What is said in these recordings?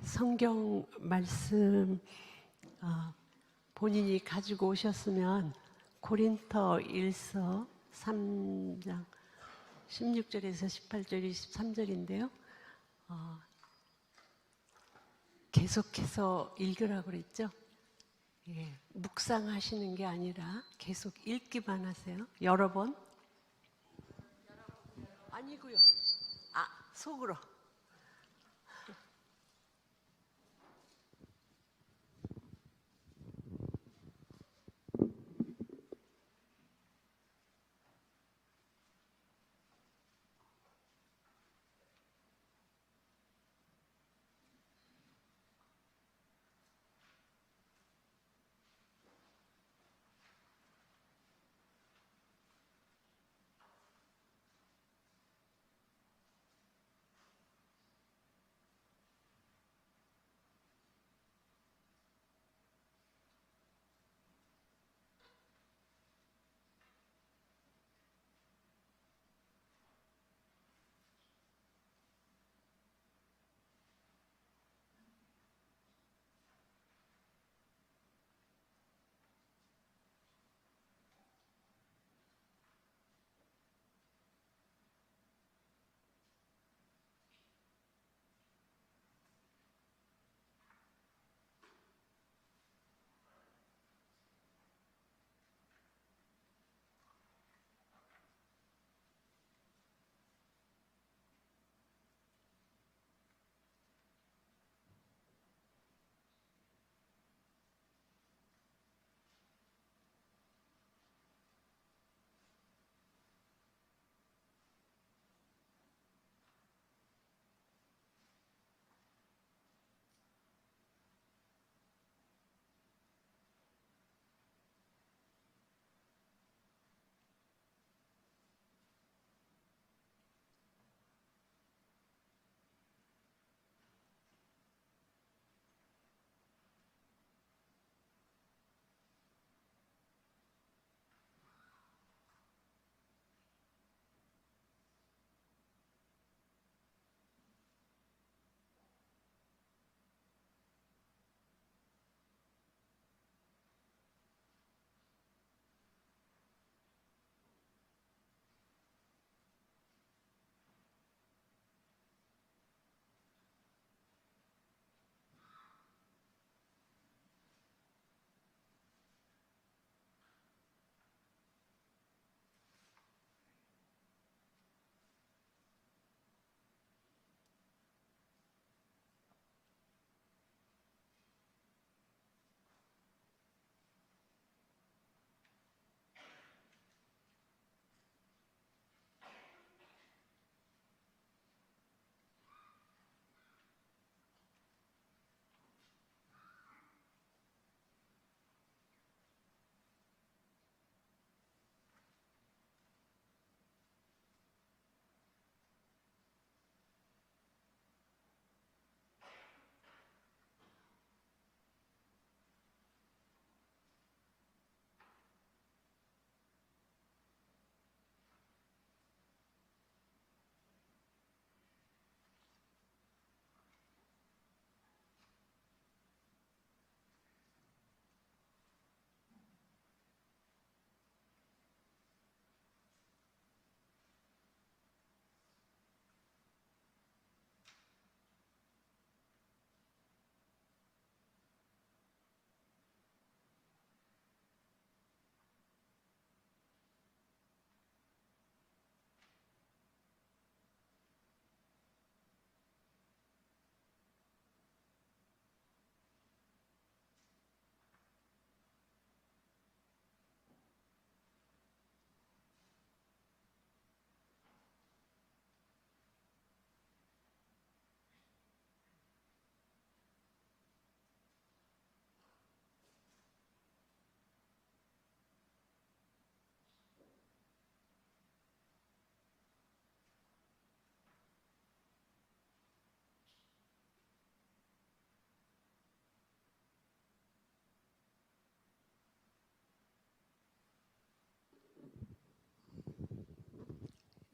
성경 말씀 본인이 가지고 오셨으면 고린토 1서 3장 16절에서 18절, 23절인데요. 계속해서 읽으라고 그랬죠. 예, 묵상하시는 게 아니라 계속 읽기만 하세요. 여러 번. 아니고요. 속으로.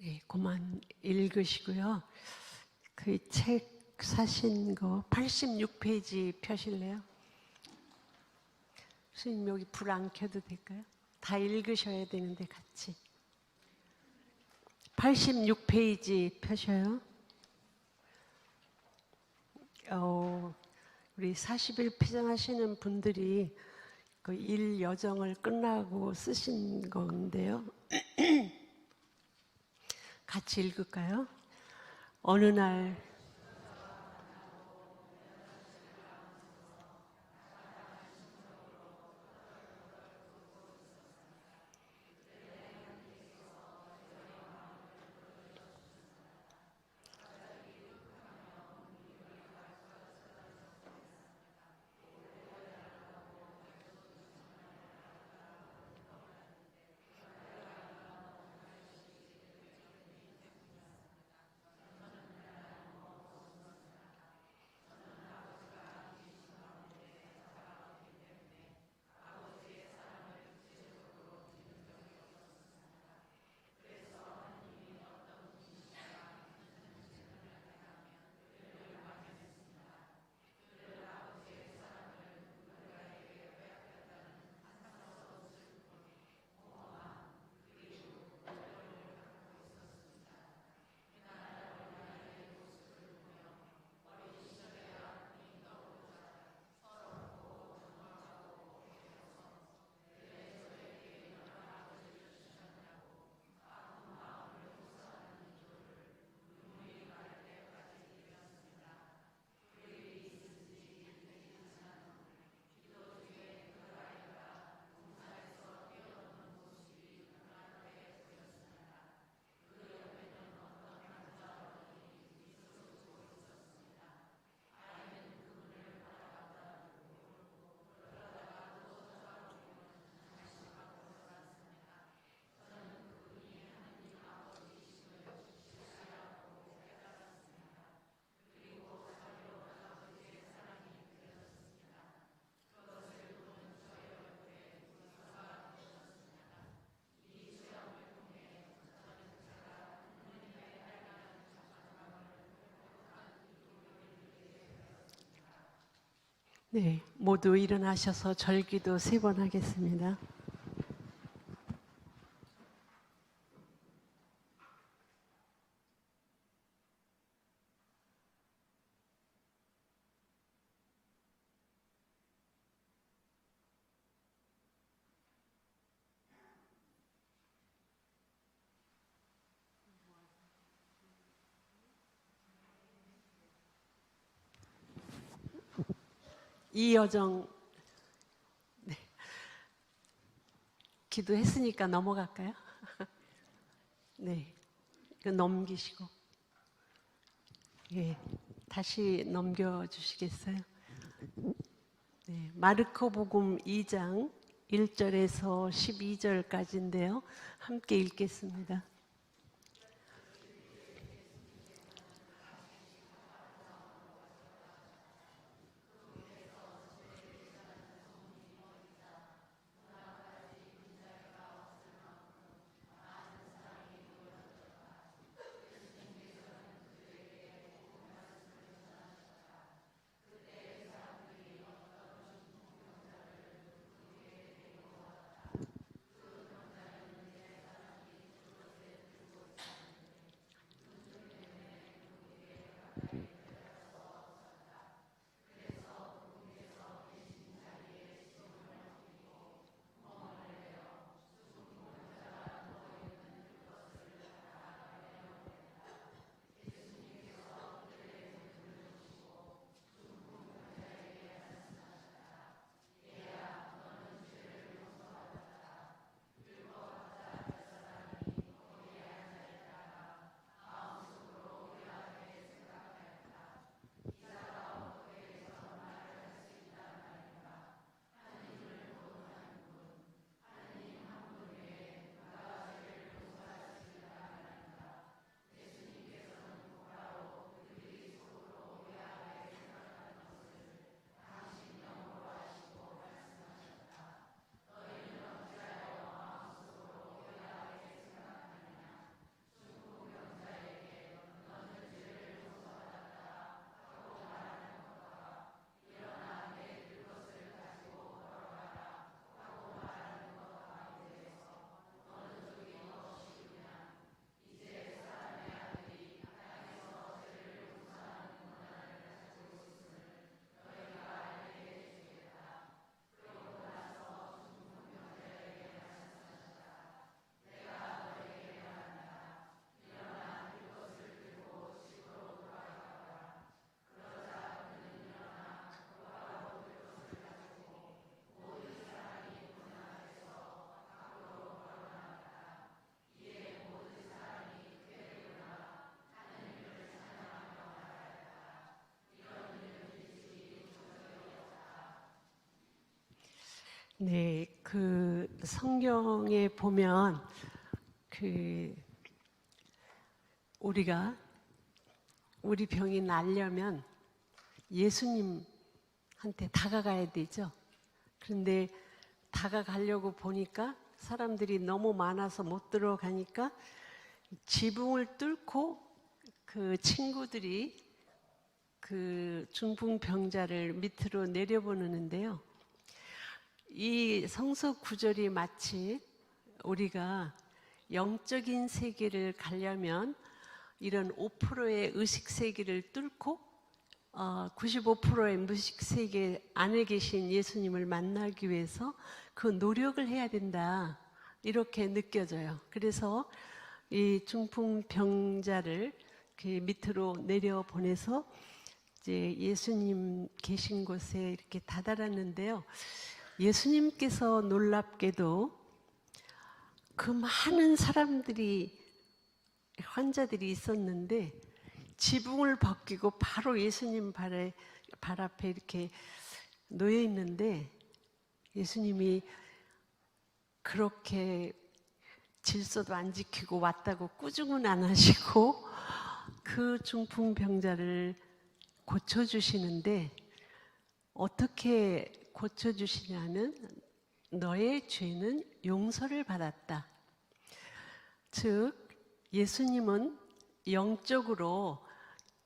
네, 그만 읽으시고요. 그 책 사신 거 86페이지 펴실래요? 선생님 여기 불 안 켜도 될까요? 다 읽으셔야 되는데 같이. 86페이지 펴셔요. 우리 40일 피정하시는 분들이 그 일 여정을 끝나고 쓰신 건데요. 같이 읽을까요? 어느 날 네, 모두 일어나셔서 절기도 3번 하겠습니다. 이 여정 기도했으니까 넘어갈까요? 네, 이거 넘기시고 예, 다시 넘겨주시겠어요? 네, 마르코복음 2장 1절에서 12절까지인데요. 함께 읽겠습니다. 네, 그 성경에 보면 그 우리가 우리 병이 낫려면 예수님한테 다가가야 되죠. 그런데 다가가려고 보니까 사람들이 너무 많아서 못 들어가니까 지붕을 뚫고 그 친구들이 그 중풍병자를 밑으로 내려보내는데요. 이 성서 구절이 마치 우리가 영적인 세계를 가려면 이런 5%의 의식 세계를 뚫고 95%의 무의식 세계 안에 계신 예수님을 만나기 위해서 그 노력을 해야 된다, 이렇게 느껴져요. 그래서 이 중풍병자를 그 밑으로 내려 보내서 이제 예수님 계신 곳에 이렇게 다다랐는데요. 예수님께서 놀랍게도 그 많은 사람들이, 환자들이 있었는데 지붕을 벗기고 바로 예수님 발 앞에 이렇게 놓여 있는데, 예수님이 그렇게 질서도 안 지키고 왔다고 꾸중은 안 하시고 그 중풍병자를 고쳐주시는데, 어떻게 고쳐주시냐면 너의 죄는 용서를 받았다. 즉 예수님은 영적으로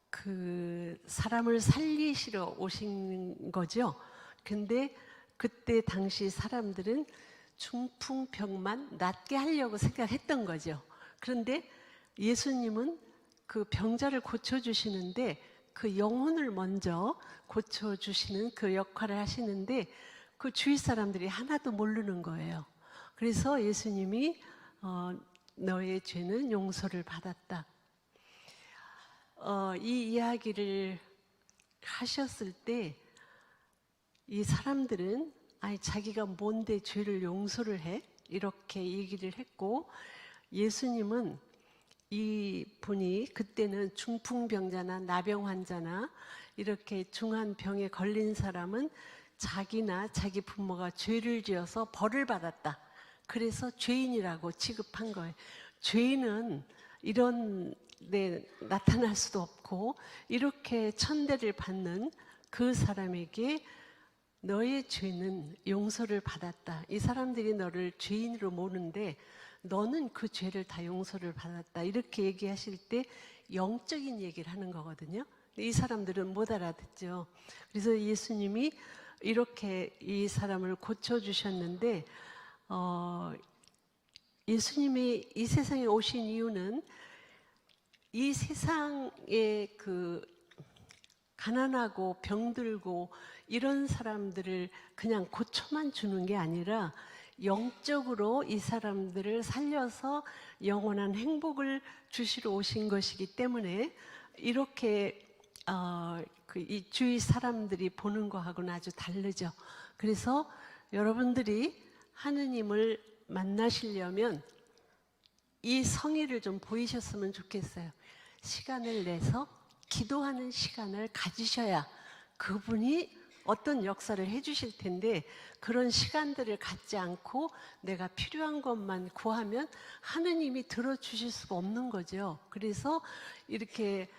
그 사람을 살리시러 오신 거죠. 근데 그때 당시 사람들은 중풍병만 낫게 하려고 생각했던 거죠. 그런데 예수님은 그 병자를 고쳐주시는데 그 영혼을 먼저 고쳐주시는 그 역할을 하시는데 그 주위 사람들이 하나도 모르는 거예요. 그래서 예수님이 너의 죄는 용서를 받았다. 이 이야기를 하셨을 때 이 사람들은 아니 자기가 뭔데 죄를 용서를 해? 이렇게 얘기를 했고, 예수님은 이 분이 그때는 중풍병자나 나병 환자나 이렇게 중한 병에 걸린 사람은 자기나 자기 부모가 죄를 지어서 벌을 받았다. 그래서 죄인이라고 취급한 거예요. 죄인은 이런 데 나타날 수도 없고 이렇게 천대를 받는 그 사람에게 너의 죄는 용서를 받았다. 이 사람들이 너를 죄인으로 모르는데 너는 그 죄를 다 용서를 받았다. 이렇게 얘기하실 때 영적인 얘기를 하는 거거든요. 이 사람들은 못 알아듣죠. 그래서 예수님이 이렇게 이 사람을 고쳐주셨는데, 예수님이 이 세상에 오신 이유는 이 세상에 그 가난하고 병들고 이런 사람들을 그냥 고쳐만 주는 게 아니라 영적으로 이 사람들을 살려서 영원한 행복을 주시러 오신 것이기 때문에 이렇게 이 주위 사람들이 보는 거하고는 아주 다르죠. 그래서 여러분들이 하느님을 만나시려면 이 성의를 좀 보이셨으면 좋겠어요. 시간을 내서 기도하는 시간을 가지셔야 그분이 어떤 역사를 해주실 텐데, 그런 시간들을 갖지 않고 내가 필요한 것만 구하면 하느님이 들어주실 수가 없는 거죠. 그래서 이렇게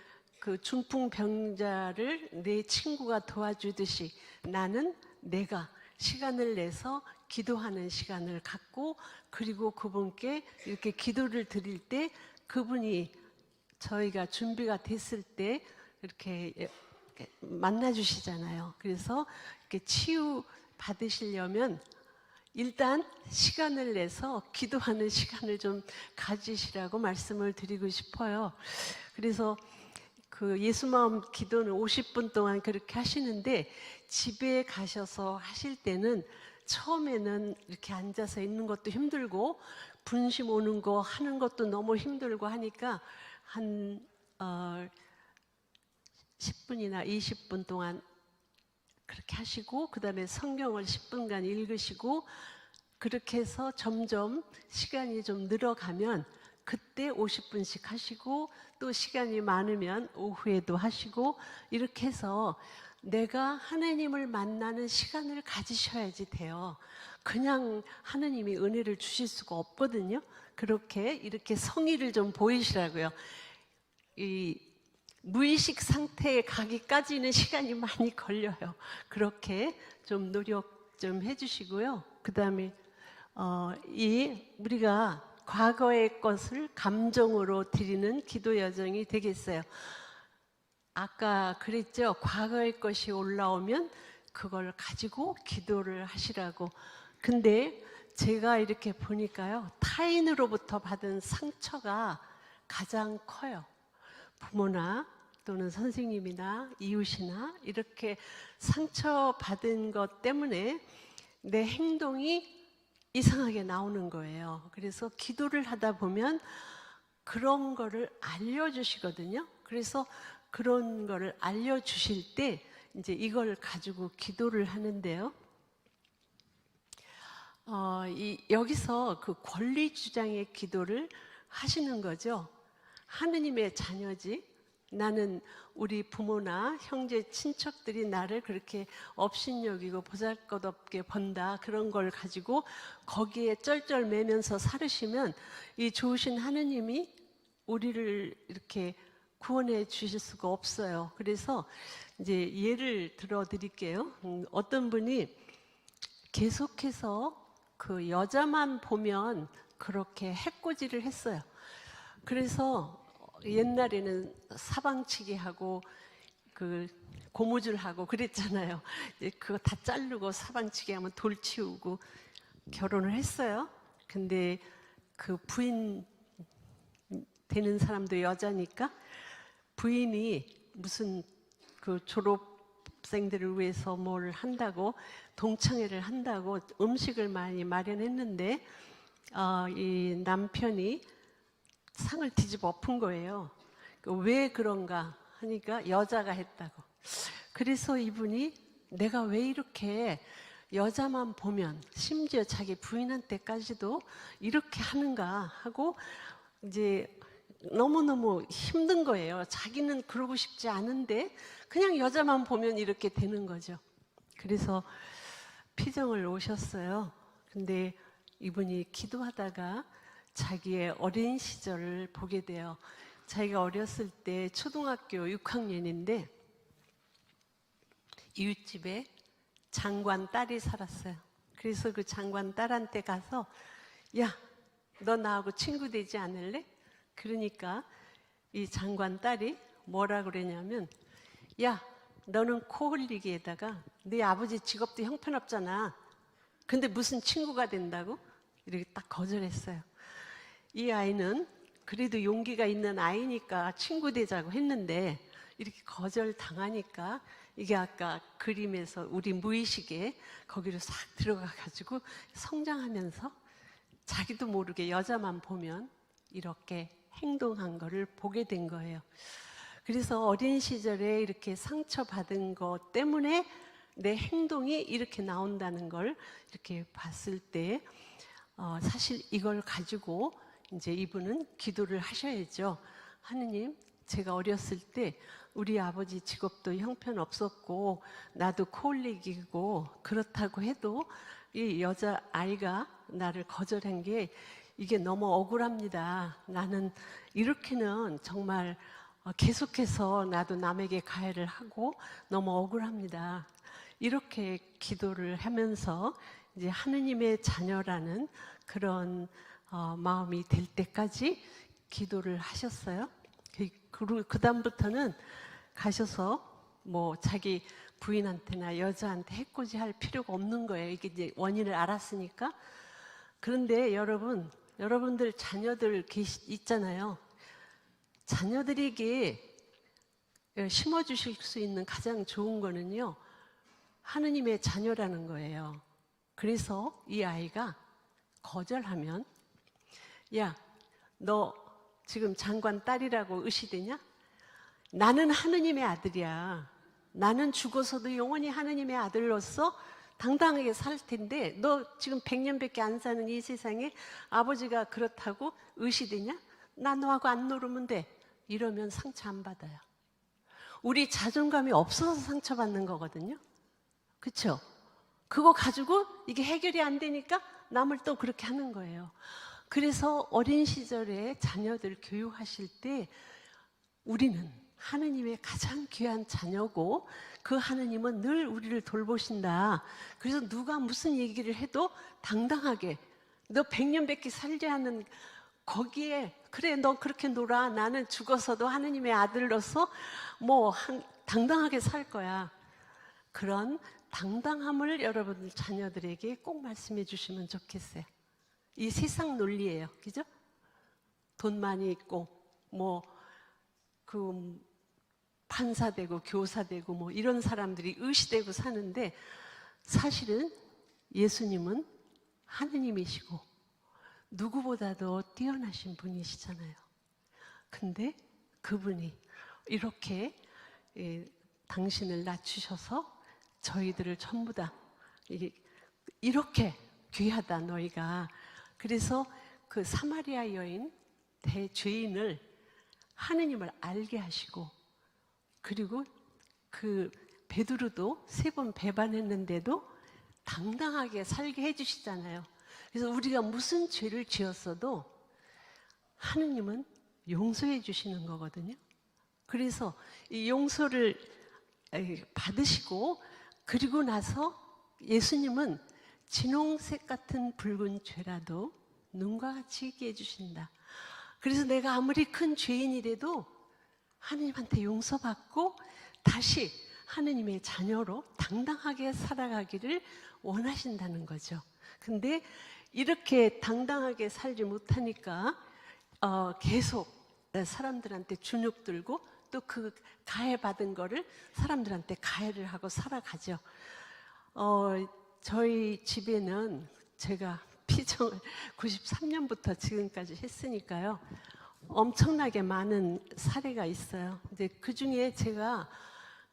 그 중풍병자를 내 친구가 도와주듯이 나는 내가 시간을 내서 기도하는 시간을 갖고, 그리고 그분께 이렇게 기도를 드릴 때 그분이 저희가 준비가 됐을 때 이렇게 만나 주시잖아요. 그래서 이렇게 치유 받으시려면 일단 시간을 내서 기도하는 시간을 좀 가지시라고 말씀을 드리고 싶어요. 그래서 그 예수마음 기도는 50분 동안 그렇게 하시는데, 집에 가셔서 하실 때는 처음에는 이렇게 앉아서 있는 것도 힘들고 분심 오는 거 하는 것도 너무 힘들고 하니까 한 10분이나 20분 동안 그렇게 하시고, 그 다음에 성경을 10분간 읽으시고, 그렇게 해서 점점 시간이 좀 늘어가면 그때 50분씩 하시고, 또 시간이 많으면 오후에도 하시고, 이렇게 해서 내가 하나님을 만나는 시간을 가지셔야지 돼요. 그냥 하나님이 은혜를 주실 수가 없거든요. 그렇게 이렇게 성의를 좀 보이시라고요. 이 무의식 상태에 가기까지는 시간이 많이 걸려요. 그렇게 좀 노력 좀 해주시고요. 그 다음에 우리가 과거의 것을 감정으로 드리는 기도 여정이 되겠어요. 아까 그랬죠. 과거의 것이 올라오면 그걸 가지고 기도를 하시라고. 근데 제가 이렇게 보니까요, 타인으로부터 받은 상처가 가장 커요. 부모나 또는 선생님이나 이웃이나 이렇게 상처받은 것 때문에 내 행동이 이상하게 나오는 거예요. 그래서 기도를 하다 보면 그런 거를 알려주시거든요. 그래서 그런 거를 알려주실 때 이제 이걸 가지고 기도를 하는데요. 여기서 그 권리 주장의 기도를 하시는 거죠. 하느님의 자녀지. 나는 우리 부모나 형제 친척들이 나를 그렇게 업신여기고 보잘것없게 본다. 그런 걸 가지고 거기에 쩔쩔매면서 살으시면 이 좋으신 하느님이 우리를 이렇게 구원해 주실 수가 없어요. 그래서 이제 예를 들어 드릴게요. 어떤 분이 계속해서 그 여자만 보면 그렇게 해코지를 했어요. 그래서 옛날에는 사방치기 하고 그 고무줄 하고 그랬잖아요. 이제 그거 다 자르고 사방치기 하면 돌 치우고 결혼을 했어요. 근데 그 부인 되는 사람도 여자니까 부인이 무슨 그 졸업생들을 위해서 뭘 한다고 동창회를 한다고 음식을 많이 마련했는데 이 남편이 상을 뒤집어 엎은 거예요. 왜 그런가 하니까 여자가 했다고. 그래서 이분이 내가 왜 이렇게 여자만 보면 심지어 자기 부인한테까지도 이렇게 하는가 하고 이제 너무너무 힘든 거예요. 자기는 그러고 싶지 않은데 그냥 여자만 보면 이렇게 되는 거죠. 그래서 피정을 오셨어요. 근데 이분이 기도하다가 자기의 어린 시절을 보게 돼요. 자기가 어렸을 때 초등학교 6학년인데 이웃집에 장관 딸이 살았어요. 그래서 그 장관 딸한테 가서 야, 너 나하고 친구 되지 않을래? 그러니까 이 장관 딸이 뭐라 그러냐면 야, 너는 코 흘리기에다가 네 아버지 직업도 형편없잖아. 근데 무슨 친구가 된다고? 이렇게 딱 거절했어요. 이 아이는 그래도 용기가 있는 아이니까 친구 되자고 했는데 이렇게 거절당하니까 이게 아까 그림에서 우리 무의식에 거기로 싹 들어가가지고 성장하면서 자기도 모르게 여자만 보면 이렇게 행동한 거를 보게 된 거예요. 그래서 어린 시절에 이렇게 상처받은 것 때문에 내 행동이 이렇게 나온다는 걸 이렇게 봤을 때 사실 이걸 가지고 이제 이분은 기도를 하셔야죠. 하느님, 제가 어렸을 때 우리 아버지 직업도 형편없었고 나도 코 흘리기고 그렇다고 해도 이 여자아이가 나를 거절한 게 이게 너무 억울합니다. 나는 이렇게는 정말 계속해서 나도 남에게 가해를 하고 너무 억울합니다. 이렇게 기도를 하면서 이제 하느님의 자녀라는 그런 마음이 될 때까지 기도를 하셨어요. 그리고 그 다음부터는 가셔서 뭐 자기 부인한테나 여자한테 해코지 할 필요가 없는 거예요. 이게 이제 원인을 알았으니까. 그런데 여러분들 자녀들 있잖아요. 자녀들에게 심어주실 수 있는 가장 좋은 거는요, 하느님의 자녀라는 거예요. 그래서 이 아이가 거절하면, 야, 너 지금 장관 딸이라고 의시되냐? 나는 하느님의 아들이야. 나는 죽어서도 영원히 하느님의 아들로서 당당하게 살 텐데 너 지금 100년밖에 안 사는 이 세상에 아버지가 그렇다고 의시되냐? 나 너하고 안 놀으면 돼. 이러면 상처 안 받아요. 우리 자존감이 없어서 상처받는 거거든요. 그렇죠? 그거 가지고 이게 해결이 안 되니까 남을 또 그렇게 하는 거예요. 그래서 어린 시절에 자녀들 교육하실 때 우리는 하느님의 가장 귀한 자녀고 그 하느님은 늘 우리를 돌보신다. 그래서 누가 무슨 얘기를 해도 당당하게 너 100년 살지 않는 거기에 그래 너 그렇게 놀아. 나는 죽어서도 하느님의 아들로서 당당하게 살 거야. 그런 당당함을 여러분 자녀들에게 꼭 말씀해 주시면 좋겠어요. 이 세상 논리예요. 그죠? 돈 많이 있고 판사 되고 교사 되고 이런 사람들이 의시되고 사는데 사실은 예수님은 하느님이시고 누구보다도 뛰어나신 분이시잖아요. 근데 그분이 이렇게 당신을 낮추셔서 저희들을 전부 다 이렇게 귀하다 너희가. 그래서 그 사마리아 여인 대죄인을 하느님을 알게 하시고 그리고 그 베드로도 3번 배반했는데도 당당하게 살게 해주시잖아요. 그래서 우리가 무슨 죄를 지었어도 하느님은 용서해 주시는 거거든요. 그래서 이 용서를 받으시고 그리고 나서 예수님은 진홍색 같은 붉은 죄라도 눈과 같이 있게 해주신다. 그래서 내가 아무리 큰 죄인이라도 하느님한테 용서받고 다시 하느님의 자녀로 당당하게 살아가기를 원하신다는 거죠. 근데 이렇게 당당하게 살지 못하니까 계속 사람들한테 주눅 들고 또 그 가해받은 거를 사람들한테 가해를 하고 살아가죠. 저희 집에는 제가 피정을 93년부터 지금까지 했으니까요. 엄청나게 많은 사례가 있어요. 근데 그 중에 제가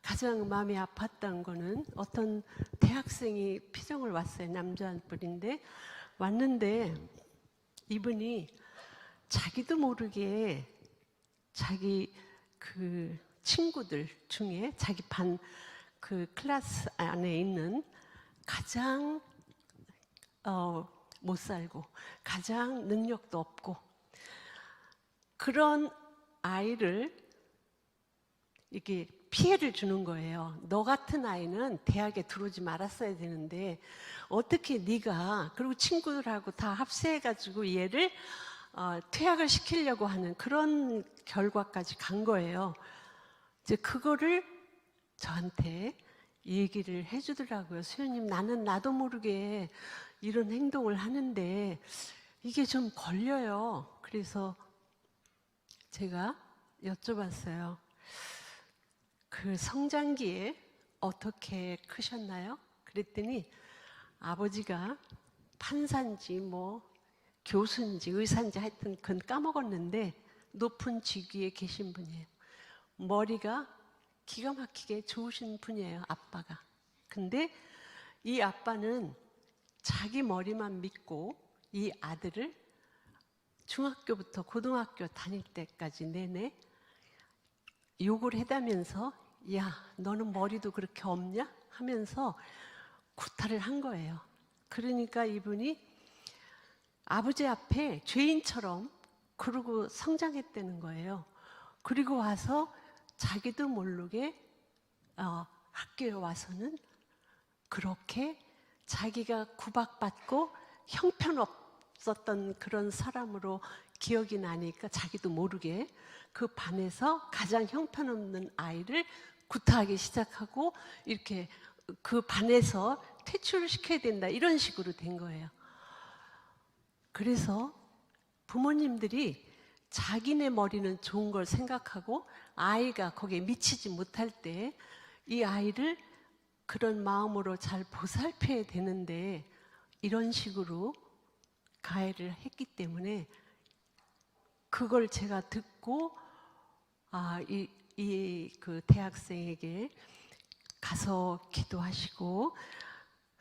가장 마음이 아팠던 거는 어떤 대학생이 피정을 왔어요. 남자분인데 왔는데 이분이 자기도 모르게 자기 그 친구들 중에 자기 반 그 클래스 안에 있는 가장 못 살고 가장 능력도 없고 그런 아이를 이렇게 피해를 주는 거예요. 너 같은 아이는 대학에 들어오지 말았어야 되는데 어떻게 네가 그리고 친구들하고 다 합세해가지고 얘를 퇴학을 시키려고 하는 그런 결과까지 간 거예요. 이제 그거를 저한테 얘기를 해주더라고요. 수연님, 나는 나도 모르게 이런 행동을 하는데 이게 좀 걸려요. 그래서 제가 여쭤봤어요. 그 성장기에 어떻게 크셨나요? 그랬더니 아버지가 판사인지 교수인지 의사인지 하여튼 그건 까먹었는데 높은 직위에 계신 분이에요. 머리가 기가 막히게 좋으신 분이에요, 아빠가. 근데 이 아빠는 자기 머리만 믿고 이 아들을 중학교부터 고등학교 다닐 때까지 내내 욕을 해다면서 야, 너는 머리도 그렇게 없냐? 하면서 구타를 한 거예요. 그러니까 이분이 아버지 앞에 죄인처럼 그러고 성장했다는 거예요. 그리고 와서 자기도 모르게 학교에 와서는 그렇게 자기가 구박받고 형편없었던 그런 사람으로 기억이 나니까 자기도 모르게 그 반에서 가장 형편없는 아이를 구타하기 시작하고 이렇게 그 반에서 퇴출을 시켜야 된다 이런 식으로 된 거예요. 그래서 부모님들이 자기네 머리는 좋은 걸 생각하고 아이가 거기에 미치지 못할 때 이 아이를 그런 마음으로 잘 보살펴야 되는데 이런 식으로 가해를 했기 때문에 그걸 제가 듣고 그 대학생에게 가서 기도하시고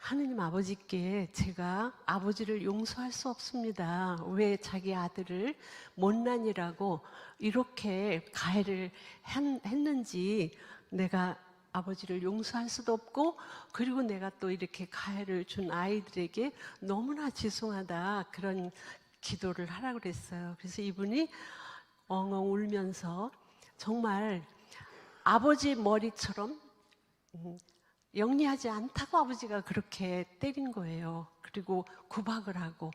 하느님 아버지께 제가 아버지를 용서할 수 없습니다. 왜 자기 아들을 못난이라고 이렇게 가해를 했는지 내가 아버지를 용서할 수도 없고, 그리고 내가 또 이렇게 가해를 준 아이들에게 너무나 죄송하다, 그런 기도를 하라고 그랬어요. 그래서 이분이 엉엉 울면서 정말 아버지 머리처럼 영리하지 않다고 아버지가 그렇게 때린 거예요. 그리고 구박을 하고.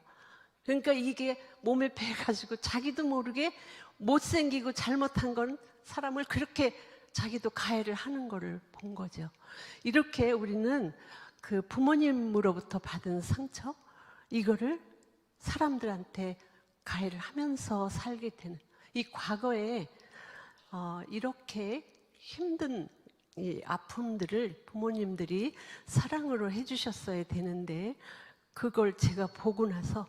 그러니까 이게 몸에 배가지고 자기도 모르게 못생기고 잘못한 건 사람을 그렇게 자기도 가해를 하는 거를 본 거죠. 이렇게 우리는 그 부모님으로부터 받은 상처, 이거를 사람들한테 가해를 하면서 살게 되는, 이 과거에 이렇게 힘든 이 아픔들을 부모님들이 사랑으로 해주셨어야 되는데, 그걸 제가 보고 나서,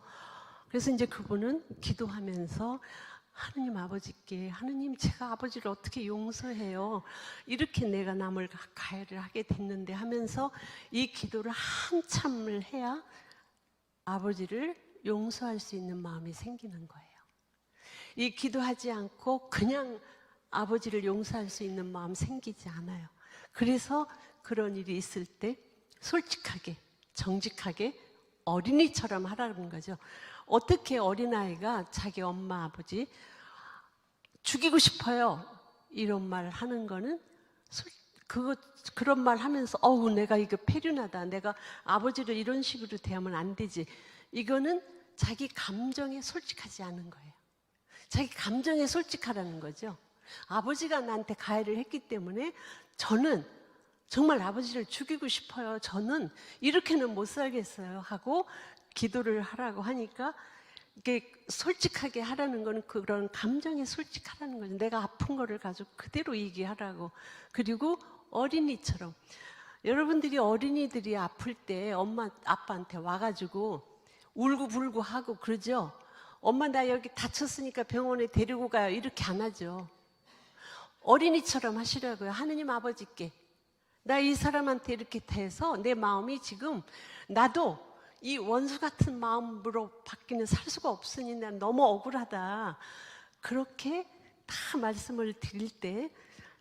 그래서 이제 그분은 기도하면서 하느님 아버지께, 하느님 제가 아버지를 어떻게 용서해요? 이렇게 내가 남을 가해를 하게 됐는데 하면서 이 기도를 한참을 해야 아버지를 용서할 수 있는 마음이 생기는 거예요. 이 기도하지 않고 그냥 아버지를 용서할 수 있는 마음 생기지 않아요. 그래서 그런 일이 있을 때 솔직하게, 정직하게 어린이처럼 하라는 거죠. 어떻게 어린아이가 자기 엄마, 아버지 죽이고 싶어요, 이런 말 하는 거는 그런 말 하면서 어우 내가 이거 폐륜하다, 내가 아버지를 이런 식으로 대하면 안 되지, 이거는 자기 감정에 솔직하지 않은 거예요. 자기 감정에 솔직하라는 거죠. 아버지가 나한테 가해를 했기 때문에 저는 정말 아버지를 죽이고 싶어요, 저는 이렇게는 못 살겠어요 하고 기도를 하라고 하니까, 이게 솔직하게 하라는 건 그런 감정에 솔직하라는 거죠. 내가 아픈 거를 가지고 그대로 얘기하라고. 그리고 어린이처럼, 여러분들이 어린이들이 아플 때 엄마 아빠한테 와가지고 울고불고 하고 그러죠. 엄마 나 여기 다쳤으니까 병원에 데리고 가요, 이렇게 안 하죠. 어린이처럼 하시라고요. 하느님 아버지께 나 이 사람한테 이렇게 대해서 내 마음이 지금, 나도 이 원수 같은 마음으로 바뀌는 살 수가 없으니 난 너무 억울하다, 그렇게 다 말씀을 드릴 때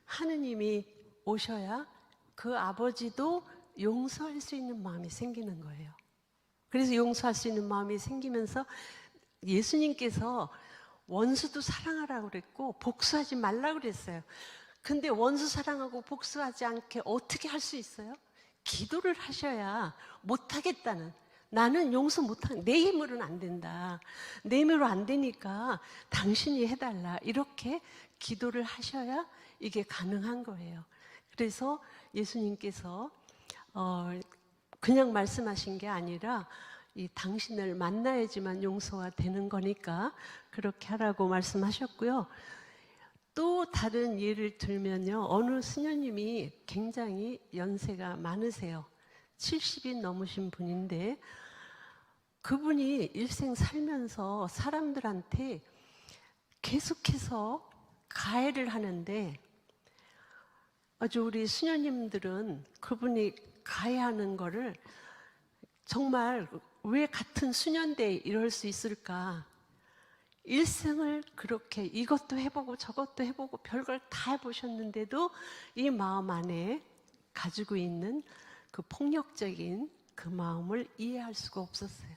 하느님이 오셔야 그 아버지도 용서할 수 있는 마음이 생기는 거예요. 그래서 용서할 수 있는 마음이 생기면서 예수님께서 원수도 사랑하라고 그랬고 복수하지 말라고 그랬어요. 근데 원수 사랑하고 복수하지 않게 어떻게 할 수 있어요? 기도를 하셔야. 못하겠다는, 나는 용서 못하는, 내 힘으로는 안 된다, 내 힘으로 안 되니까 당신이 해달라, 이렇게 기도를 하셔야 이게 가능한 거예요. 그래서 예수님께서 그냥 말씀하신 게 아니라 이 당신을 만나야지만 용서가 되는 거니까 그렇게 하라고 말씀하셨고요. 또 다른 예를 들면요, 어느 수녀님이 굉장히 연세가 많으세요. 70이 넘으신 분인데, 그분이 일생 살면서 사람들한테 계속해서 가해를 하는데, 아주 우리 수녀님들은 그분이 가해하는 거를 정말 왜 같은 수녀인데 이럴 수 있을까? 일생을 그렇게 이것도 해보고 저것도 해보고 별걸 다 해보셨는데도 이 마음 안에 가지고 있는 그 폭력적인 그 마음을 이해할 수가 없었어요.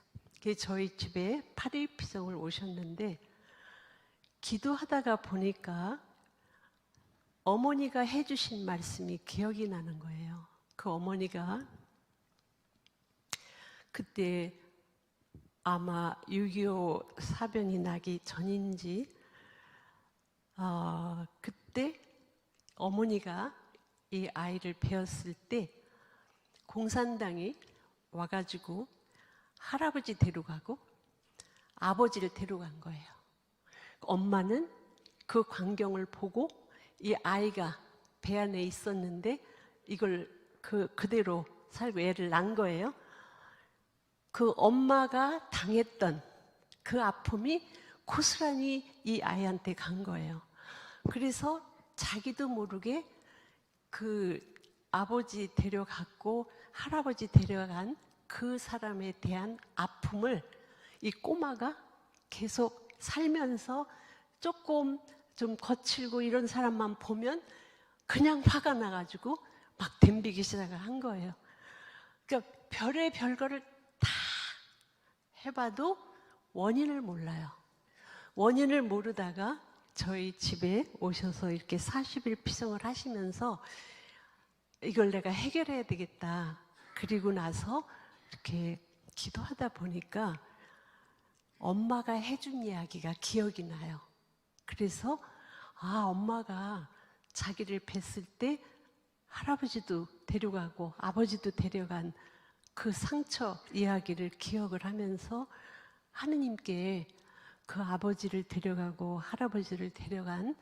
저희 집에 8일 피정을 오셨는데, 기도하다가 보니까 어머니가 해주신 말씀이 기억이 나는 거예요. 그 어머니가 그때 아마 6.25 사변이 나기 전인지 그때 어머니가 이 아이를 배웠을 때 공산당이 와가지고 할아버지 데려가고 아버지를 데려간 거예요. 엄마는 그 광경을 보고 이 아이가 배 안에 있었는데 이걸 그대로 살고 애를 낳은 거예요. 그 엄마가 당했던 그 아픔이 고스란히 이 아이한테 간 거예요. 그래서 자기도 모르게 그 아버지 데려갔고 할아버지 데려간 그 사람에 대한 아픔을 이 꼬마가 계속 살면서 조금 좀 거칠고 이런 사람만 보면 그냥 화가 나가지고 막 덤비기 시작을 한 거예요. 그러니까 별의 별거를 다 해봐도 원인을 몰라요. 원인을 모르다가 저희 집에 오셔서 이렇게 40일 피성을 하시면서 이걸 내가 해결해야 되겠다. 그리고 나서 이렇게 기도하다 보니까 엄마가 해준 이야기가 기억이 나요. 그래서 엄마가 자기를 뵀을 때 할아버지도 데려가고 아버지도 데려간 그 상처 이야기를 기억을 하면서 하느님께 그 아버지를 데려가고 할아버지를 데려간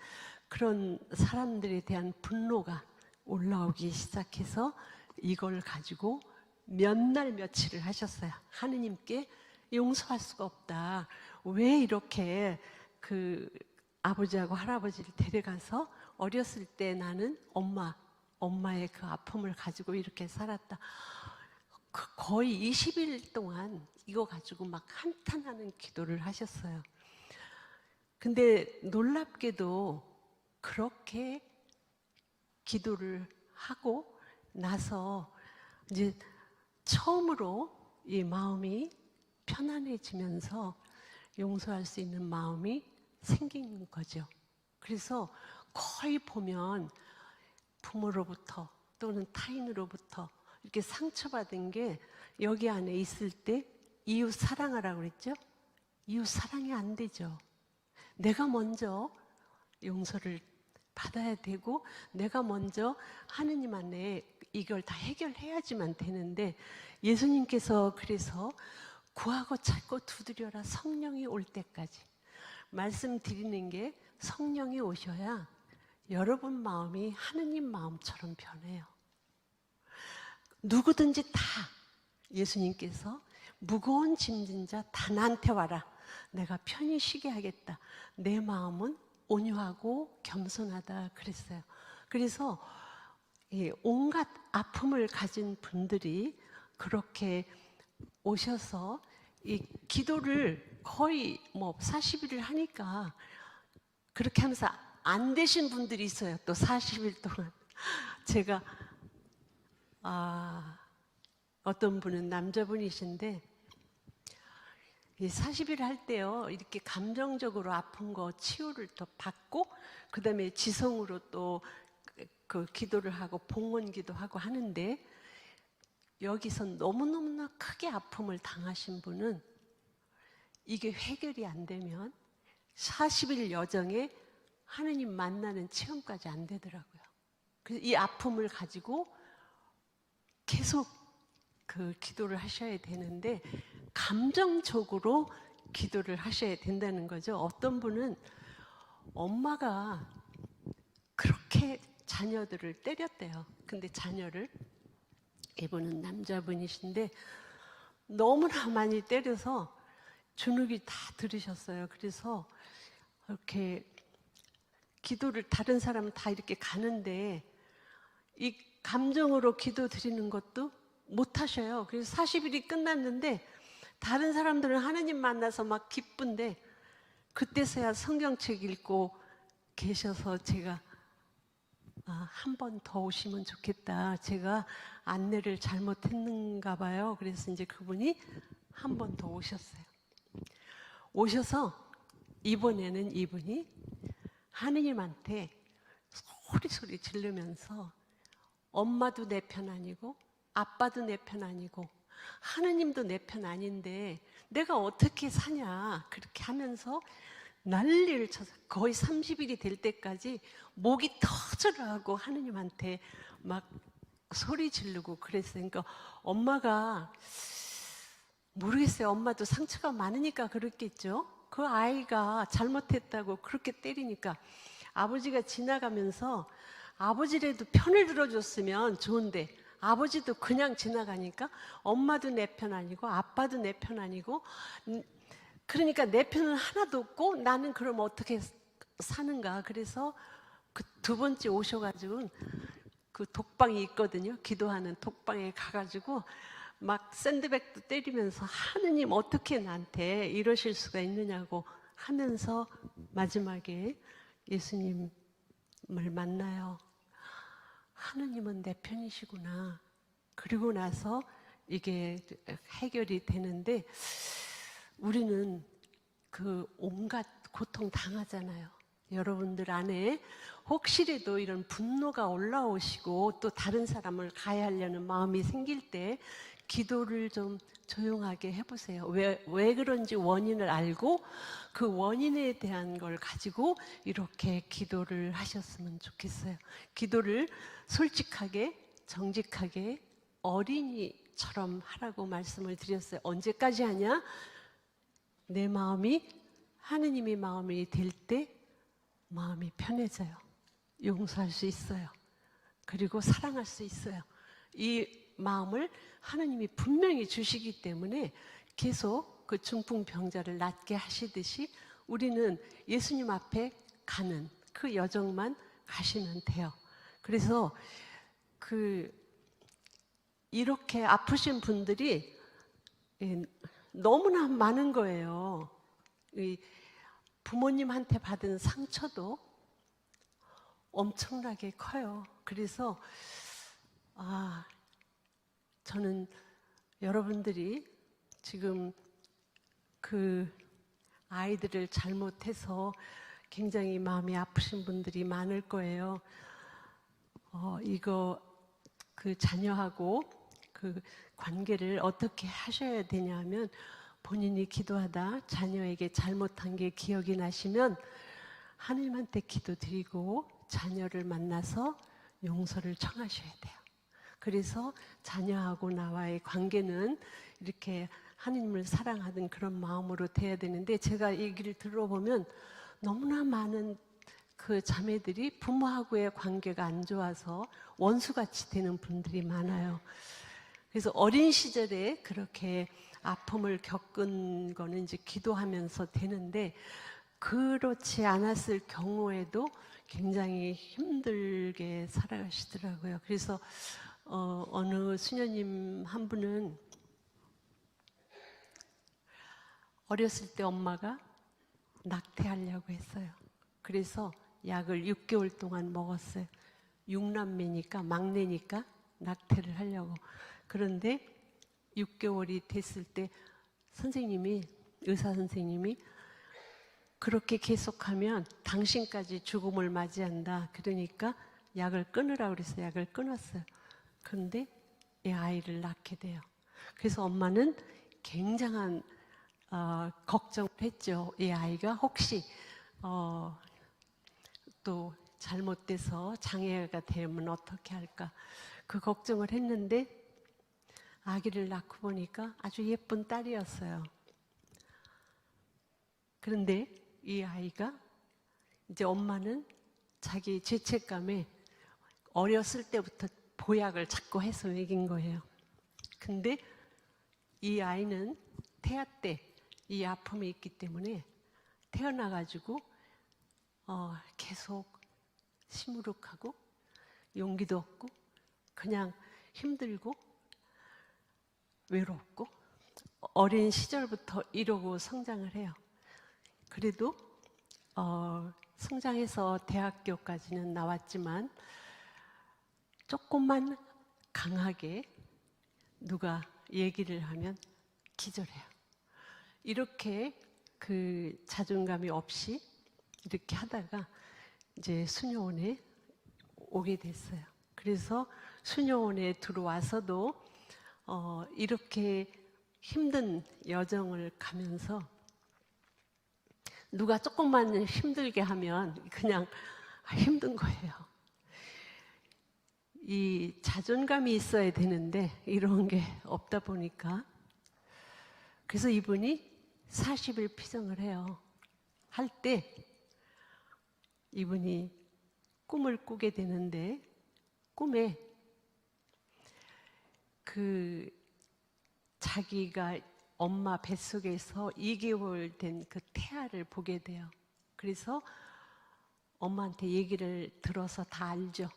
그런 사람들에 대한 분노가 올라오기 시작해서 이걸 가지고 몇 날 며칠을 하셨어요. 하느님께 용서할 수가 없다. 왜 이렇게 그 아버지하고 할아버지를 데려가서 어렸을 때 나는 엄마의 그 아픔을 가지고 이렇게 살았다. 거의 20일 동안 이거 가지고 막 한탄하는 기도를 하셨어요. 근데 놀랍게도 그렇게 기도를 하고 나서 이제 처음으로 이 마음이 편안해지면서 용서할 수 있는 마음이 생긴 거죠. 그래서 거의 보면 부모로부터 또는 타인으로부터 이렇게 상처받은 게 여기 안에 있을 때 이웃 사랑하라고 그랬죠? 이웃 사랑이 안 되죠. 내가 먼저 용서를 받아야 되고 내가 먼저 하느님 안에 이걸 다 해결해야지만 되는데 예수님께서 그래서 구하고 찾고 두드려라 성령이 올 때까지 말씀드리는 게 성령이 오셔야 여러분 마음이 하느님 마음처럼 변해요. 누구든지 다 예수님께서 무거운 짐진 자 다 나한테 와라. 내가 편히 쉬게 하겠다. 내 마음은 온유하고 겸손하다 그랬어요. 그래서 온갖 아픔을 가진 분들이 그렇게 오셔서 이 기도를 거의 40일을 하니까 그렇게 하면서 안 되신 분들이 있어요. 또 40일 동안 제가 어떤 분은 남자분이신데 이 40일 할 때요 이렇게 감정적으로 아픈 거 치유를 또 받고 그 다음에 지성으로 또 그 기도를 하고 봉헌기도 하고 하는데 여기서 너무너무나 크게 아픔을 당하신 분은 이게 해결이 안 되면 40일 여정에 하느님 만나는 체험까지 안 되더라고요. 그래서 이 아픔을 가지고 계속 그 기도를 하셔야 되는데 감정적으로 기도를 하셔야 된다는 거죠. 어떤 분은 엄마가 그렇게 자녀들을 때렸대요. 근데 자녀를 이분은 남자분이신데 너무나 많이 때려서 주눅이 다 들으셨어요. 그래서 이렇게 기도를 다른 사람은 다 이렇게 가는데 이 감정으로 기도 드리는 것도 못 하셔요. 그래서 40일이 끝났는데 다른 사람들은 하느님 만나서 막 기쁜데 그때서야 성경책 읽고 계셔서 제가 한 번 더 오시면 좋겠다. 제가 안내를 잘못했는가 봐요. 그래서 이제 그분이 한 번 더 오셨어요. 오셔서 이번에는 이분이 하느님한테 소리 지르면서 엄마도 내 편 아니고 아빠도 내 편 아니고 하느님도 내 편 아닌데 내가 어떻게 사냐 그렇게 하면서 난리를 쳐서 거의 30일이 될 때까지 목이 터져라고 하느님한테 막 소리 지르고 그랬어요. 그러니까 엄마가 모르겠어요. 엄마도 상처가 많으니까 그렇겠죠. 그 아이가 잘못했다고 그렇게 때리니까 아버지가 지나가면서 아버지라도 편을 들어줬으면 좋은데 아버지도 그냥 지나가니까 엄마도 내 편 아니고 아빠도 내 편 아니고 그러니까 내 편은 하나도 없고 나는 그럼 어떻게 사는가. 그래서 그 두 번째 오셔가지고 그 독방이 있거든요. 기도하는 독방에 가가지고 막 샌드백도 때리면서 하느님 어떻게 나한테 이러실 수가 있느냐고 하면서 마지막에 예수님을 만나요. 하느님은 내 편이시구나. 그리고 나서 이게 해결이 되는데 우리는 그 온갖 고통 당하잖아요. 여러분들 안에 혹시라도 이런 분노가 올라오시고 또 다른 사람을 가해하려는 마음이 생길 때 기도를 좀 조용하게 해보세요. 왜 그런지 원인을 알고 그 원인에 대한 걸 가지고 이렇게 기도를 하셨으면 좋겠어요. 기도를 솔직하게, 정직하게 어린이처럼 하라고 말씀을 드렸어요. 언제까지 하냐? 내 마음이 하느님의 마음이 될 때 마음이 편해져요. 용서할 수 있어요. 그리고 사랑할 수 있어요. 이 마음을 하느님이 분명히 주시기 때문에 계속 그 중풍병자를 낫게 하시듯이 우리는 예수님 앞에 가는 그 여정만 가시면 돼요. 그래서 이렇게 아프신 분들이 너무나 많은 거예요. 부모님한테 받은 상처도 엄청나게 커요. 그래서 저는 여러분들이 지금 그 아이들을 잘못해서 굉장히 마음이 아프신 분들이 많을 거예요. 그 자녀하고 그 관계를 어떻게 하셔야 되냐면 본인이 기도하다 자녀에게 잘못한 게 기억이 나시면 하나님한테 기도드리고 자녀를 만나서 용서를 청하셔야 돼요. 그래서 자녀하고 나와의 관계는 이렇게 하나님을 사랑하는 그런 마음으로 돼야 되는데 제가 얘기를 들어보면 너무나 많은 그 자매들이 부모하고의 관계가 안 좋아서 원수같이 되는 분들이 많아요. 그래서 어린 시절에 그렇게 아픔을 겪은 거는 이제 기도하면서 되는데 그렇지 않았을 경우에도 굉장히 힘들게 살아가시더라고요. 그래서 어느 수녀님 한 분은 어렸을 때 엄마가 낙태하려고 했어요. 그래서 약을 6개월 동안 먹었어요. 6남매니까 막내니까 낙태를 하려고. 그런데 6개월이 됐을 때 의사 선생님이 그렇게 계속하면 당신까지 죽음을 맞이한다. 그러니까 약을 끊으라고 그래서 약을 끊었어요. 그런데 이 아이를 낳게 돼요. 그래서 엄마는 굉장한 걱정을 했죠. 이 아이가 혹시 또 잘못돼서 장애가 되면 어떻게 할까 그 걱정을 했는데 아기를 낳고 보니까 아주 예쁜 딸이었어요. 그런데 이 아이가 이제 엄마는 자기 죄책감에 어렸을 때부터 보약을 자꾸 해서 먹인 거예요. 근데 이 아이는 태아 때 이 아픔이 있기 때문에 태어나가지고 계속 시무룩하고 용기도 없고 그냥 힘들고 외롭고 어린 시절부터 이러고 성장을 해요. 그래도 성장해서 대학교까지는 나왔지만 조금만 강하게 누가 얘기를 하면 기절해요. 이렇게 그 자존감이 없이 이렇게 하다가 이제 수녀원에 오게 됐어요. 그래서 수녀원에 들어와서도 이렇게 힘든 여정을 가면서 누가 조금만 힘들게 하면 그냥 힘든 거예요. 이 자존감이 있어야 되는데 이런 게 없다 보니까 그래서 이분이 40일 피정을 해요. 할 때 이분이 꿈을 꾸게 되는데 꿈에 자기가 엄마 뱃속에서 2개월 된 그 태아를 보게 돼요. 그래서 엄마한테 얘기를 들어서 다 알죠.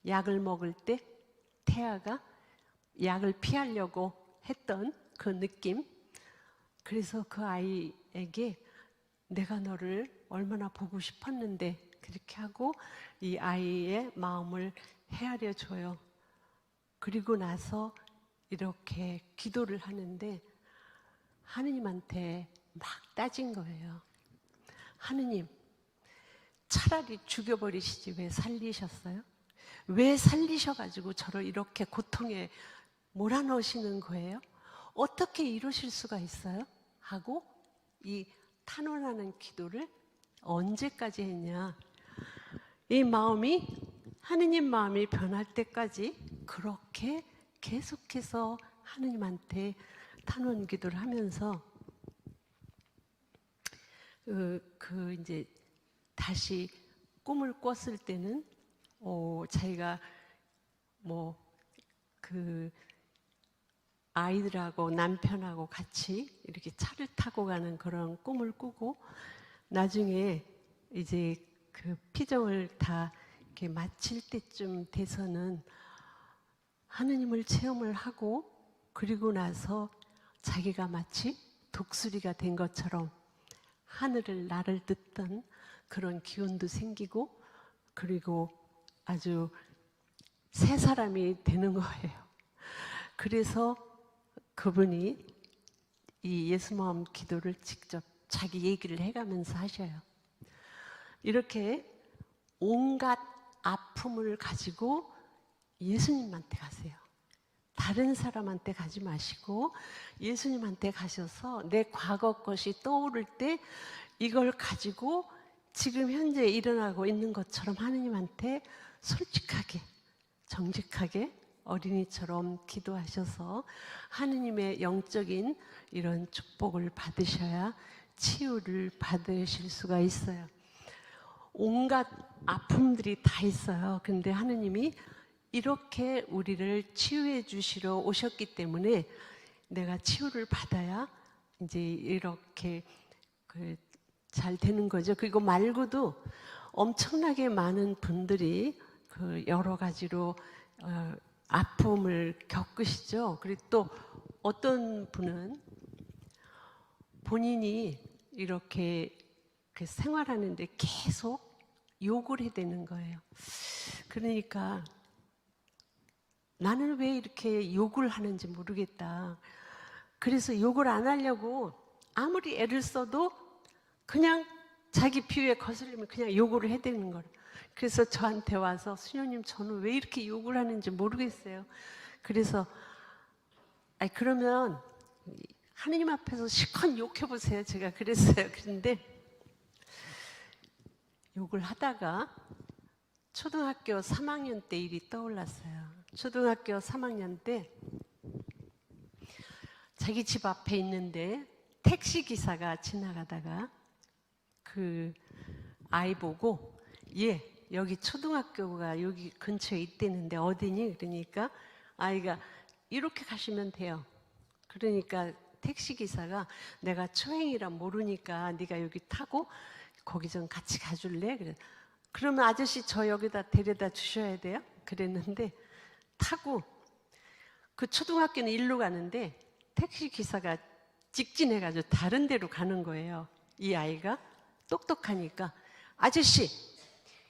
약을 먹을 때 태아가 약을 피하려고 했던 그 느낌. 그래서 그 아이에게 내가 너를 얼마나 보고 싶었는데 그렇게 하고 이 아이의 마음을 헤아려 줘요. 그리고 나서 이렇게 기도를 하는데 하느님한테 막 따진 거예요. 하느님, 차라리 죽여버리시지 왜 살리셨어요? 왜 살리셔가지고 저를 이렇게 고통에 몰아넣으시는 거예요? 어떻게 이러실 수가 있어요? 하고 이 탄원하는 기도를 언제까지 했냐? 이 마음이 하느님 마음이 변할 때까지 그렇게 계속해서 하느님한테 탄원 기도를 하면서 이제 다시 꿈을 꿨을 때는 자기가 아이들하고 남편하고 같이 이렇게 차를 타고 가는 그런 꿈을 꾸고 나중에 이제 그 피정을 다 이렇게 마칠 때쯤 돼서는 하느님을 체험을 하고 그리고 나서 자기가 마치 독수리가 된 것처럼 하늘을 나를 듣던 그런 기운도 생기고 그리고 아주 새 사람이 되는 거예요. 그래서 그분이 이 예수마음 기도를 직접 자기 얘기를 해가면서 하셔요. 이렇게 온갖 아픔을 가지고 예수님한테 가세요. 다른 사람한테 가지 마시고 예수님한테 가셔서 내 과거 것이 떠오를 때 이걸 가지고 지금 현재 일어나고 있는 것처럼 하느님한테 솔직하게 정직하게 어린이처럼 기도하셔서 하느님의 영적인 이런 축복을 받으셔야 치유를 받으실 수가 있어요. 온갖 아픔들이 다 있어요. 근데 하느님이 이렇게 우리를 치유해 주시러 오셨기 때문에 내가 치유를 받아야 이제 이렇게 잘 되는 거죠. 그리고 말고도 엄청나게 많은 분들이 여러 가지로 아픔을 겪으시죠. 그리고 또 어떤 분은 본인이 이렇게 생활하는데 계속 욕을 해야 되는 거예요. 그러니까 나는 왜 이렇게 욕을 하는지 모르겠다. 그래서 욕을 안 하려고 아무리 애를 써도 그냥 자기 비위에 거슬리면 그냥 욕을 해야 되는 거예요. 그래서 저한테 와서 수녀님 저는 왜 이렇게 욕을 하는지 모르겠어요. 그래서 그러면 하느님 앞에서 실컷 욕해보세요. 제가 그랬어요. 그런데 욕을 하다가 초등학교 3학년 때 일이 떠올랐어요. 초등학교 3학년 때 자기 집 앞에 있는데 택시 기사가 지나가다가 그 아이 보고 여기 초등학교가 여기 근처에 있대는데 어디니? 그러니까 아이가 이렇게 가시면 돼요. 그러니까 택시기사가 내가 초행이라 모르니까 네가 여기 타고 거기 좀 같이 가줄래? 그래. 그러면 아저씨 저 여기다 데려다 주셔야 돼요? 그랬는데 타고 그 초등학교는 일로 가는데 택시기사가 직진해가지고 다른 데로 가는 거예요. 이 아이가 똑똑하니까 아저씨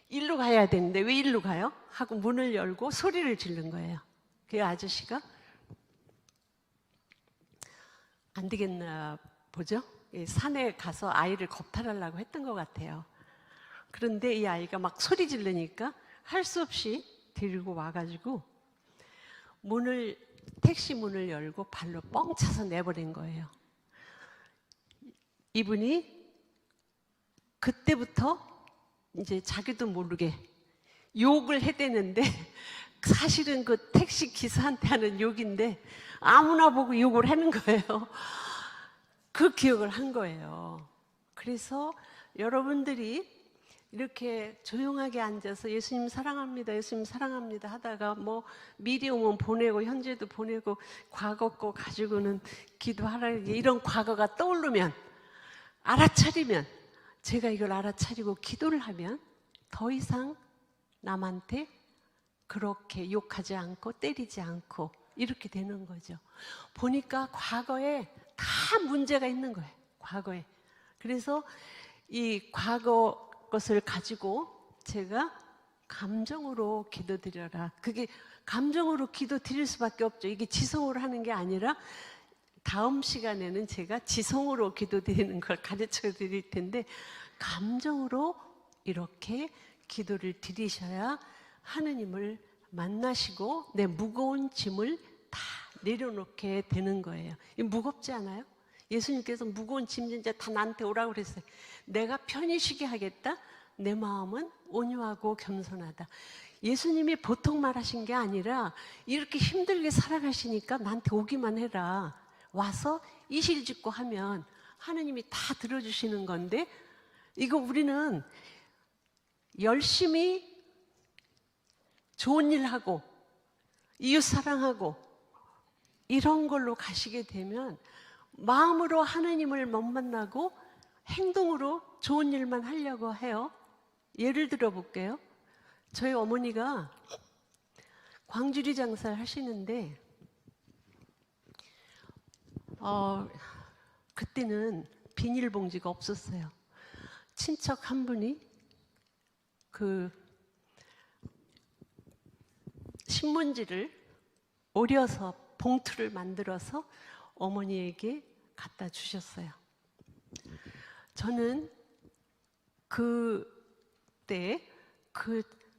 일로 가야 되는데 왜 일로 가요? 하고 문을 열고 소리를 지른 거예요. 그 아저씨가 안 되겠나 보죠? 산에 가서 아이를 겁탈하려고 했던 것 같아요. 그런데 이 아이가 막 소리 지르니까 할 수 없이 데리고 와가지고 택시 문을 열고 발로 뻥 차서 내버린 거예요. 이분이 그때부터 이제 자기도 모르게 욕을 해대는데 사실은 그 택시 기사한테 하는 욕인데 아무나 보고 욕을 하는 거예요. 그 기억을 한 거예요. 그래서 여러분들이 이렇게 조용하게 앉아서 예수님 사랑합니다, 예수님 사랑합니다 하다가 미리 오면 보내고 현재도 보내고 과거 거 가지고는 기도하라 이런 과거가 떠오르면 알아차리면 제가 이걸 알아차리고 기도를 하면 더 이상 남한테 그렇게 욕하지 않고 때리지 않고 이렇게 되는 거죠. 보니까 과거에 다 문제가 있는 거예요. 과거에. 그래서 이 과거 것을 가지고 제가 감정으로 기도드려라. 그게 감정으로 기도드릴 수밖에 없죠. 이게 지성으로 하는 게 아니라 다음 시간에는 제가 지성으로 기도드리는 걸 가르쳐 드릴 텐데, 감정으로 이렇게 기도를 드리셔야 하느님을 만나시고 내 무거운 짐을 다 내려놓게 되는 거예요. 무겁지 않아요? 예수님께서 무거운 짐 진짜 다 나한테 오라고 그랬어요. 내가 편히 쉬게 하겠다. 내 마음은 온유하고 겸손하다. 예수님이 보통 말하신 게 아니라 이렇게 힘들게 살아가시니까 나한테 오기만 해라. 와서 이실직고 하면 하느님이 다 들어주시는 건데, 이거 우리는 열심히 좋은 일 하고 이웃 사랑하고 이런 걸로 가시게 되면 마음으로 하느님을 못 만나고 행동으로 좋은 일만 하려고 해요. 예를 들어 볼게요. 저희 어머니가 광주리 장사를 하시는데 그때는 비닐봉지가 없었어요. 친척 한 분이 그 신문지를 오려서 봉투를 만들어서 어머니에게 갖다 주셨어요. 저는 그때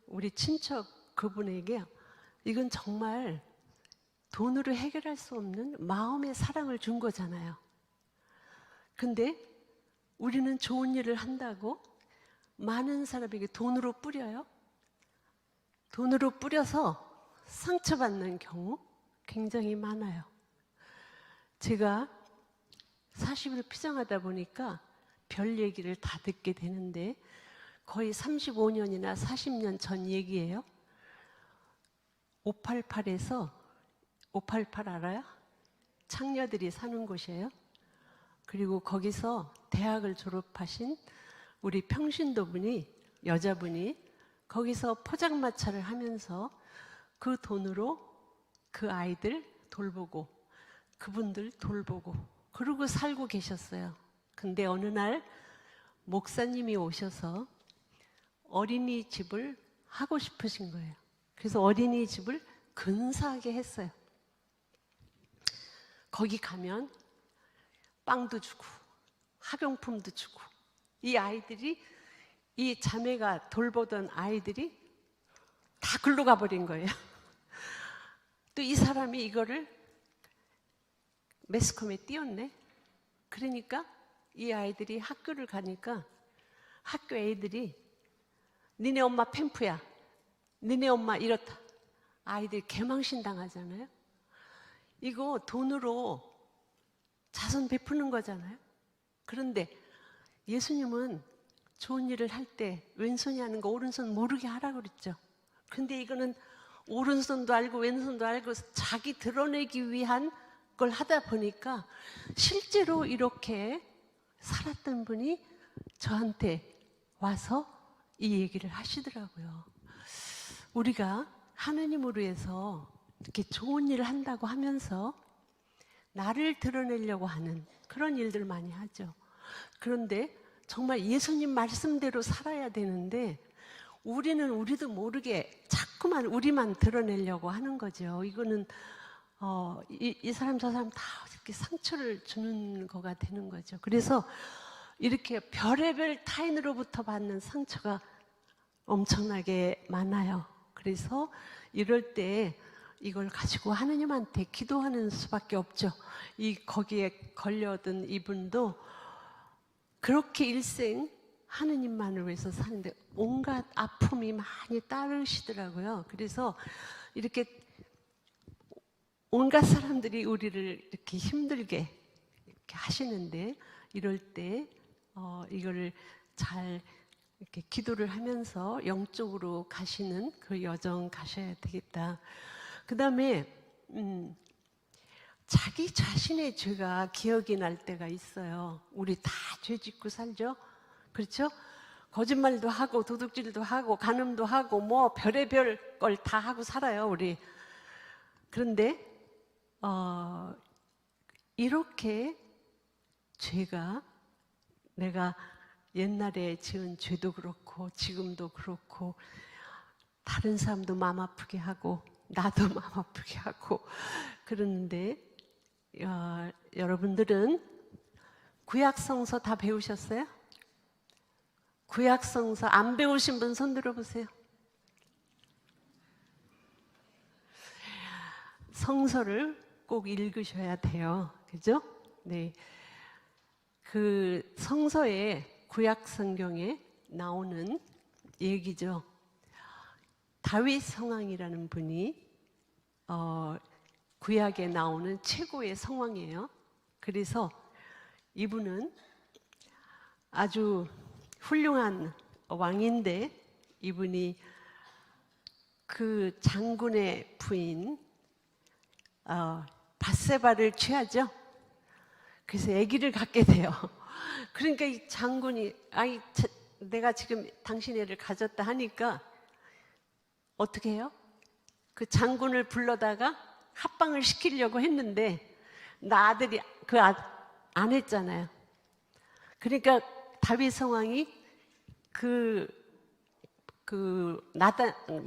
우리 친척 그분에게 이건 정말 돈으로 해결할 수 없는 마음의 사랑을 준 거잖아요. 근데 우리는 좋은 일을 한다고 많은 사람에게 돈으로 뿌려요. 돈으로 뿌려서 상처받는 경우 굉장히 많아요. 제가 40일 피장하다 보니까 별 얘기를 다 듣게 되는데 거의 35년이나 40년 전 얘기예요. 588에서 588 알아요? 창녀들이 사는 곳이에요. 그리고 거기서 대학을 졸업하신 우리 평신도 분이, 여자분이 거기서 포장마차를 하면서 그 돈으로 그 아이들 돌보고 그분들 돌보고 그러고 살고 계셨어요. 근데 어느 날 목사님이 오셔서 어린이집을 하고 싶으신 거예요. 그래서 어린이집을 근사하게 했어요. 거기 가면 빵도 주고 학용품도 주고 이 아이들이, 이 자매가 돌보던 아이들이 다 글로 가버린 거예요. 또 이 사람이 이거를 매스컴에 띄웠네. 그러니까 이 아이들이 학교를 가니까 학교 애들이 니네 엄마 팸프야, 니네 엄마 이렇다. 아이들이 개망신 당하잖아요. 이거 돈으로 자선 베푸는 거잖아요. 그런데 예수님은 좋은 일을 할 때 왼손이 하는 거 오른손 모르게 하라고 그랬죠. 근데 이거는 오른손도 알고 왼손도 알고 자기 드러내기 위한 걸 하다 보니까 실제로 이렇게 살았던 분이 저한테 와서 이 얘기를 하시더라고요. 우리가 하느님으로 해서 이렇게 좋은 일을 한다고 하면서 나를 드러내려고 하는 그런 일들 많이 하죠. 그런데 정말 예수님 말씀대로 살아야 되는데 우리는 우리도 모르게 자꾸만 우리만 드러내려고 하는 거죠. 이거는 이 사람 저 사람 다 이렇게 상처를 주는 거가 되는 거죠. 그래서 이렇게 별의별 타인으로부터 받는 상처가 엄청나게 많아요. 그래서 이럴 때 이걸 가지고 하느님한테 기도하는 수밖에 없죠. 거기에 걸려든 이분도 그렇게 일생 하느님만을 위해서 사는데 온갖 아픔이 많이 따르시더라고요. 그래서 이렇게 온갖 사람들이 우리를 이렇게 힘들게 이렇게 하시는데 이럴 때 이거를 잘 이렇게 기도를 하면서 영적으로 가시는 그 여정 가셔야 되겠다. 그 다음에 자기 자신의 죄가 기억이 날 때가 있어요. 우리 다 죄 짓고 살죠? 그렇죠? 거짓말도 하고 도둑질도 하고 간음도 하고 뭐 별의별 걸 다 하고 살아요, 우리. 그런데 이렇게 죄가 내가 옛날에 지은 죄도 그렇고 지금도 그렇고 다른 사람도 마음 아프게 하고 나도 마음 아프게 하고 그러는데 여러분들은 구약성서 다 배우셨어요? 구약성서 안 배우신 분 손 들어보세요. 성서를 꼭 읽으셔야 돼요. 그죠? 네. 그 성서에 구약 성경에 나오는 얘기죠. 다윗 성왕이라는 분이 구약에 나오는 최고의 성왕이에요. 그래서 이분은 아주 훌륭한 왕인데 이분이 그 장군의 부인 밧세바를 취하죠. 그래서 아기를 갖게 돼요. 그러니까 이 장군이 내가 지금 당신 애를 가졌다 하니까 어떻게 해요? 그 장군을 불러다가 합방을 시키려고 했는데 나 아들이 안 했잖아요. 그러니까 다윗 성왕이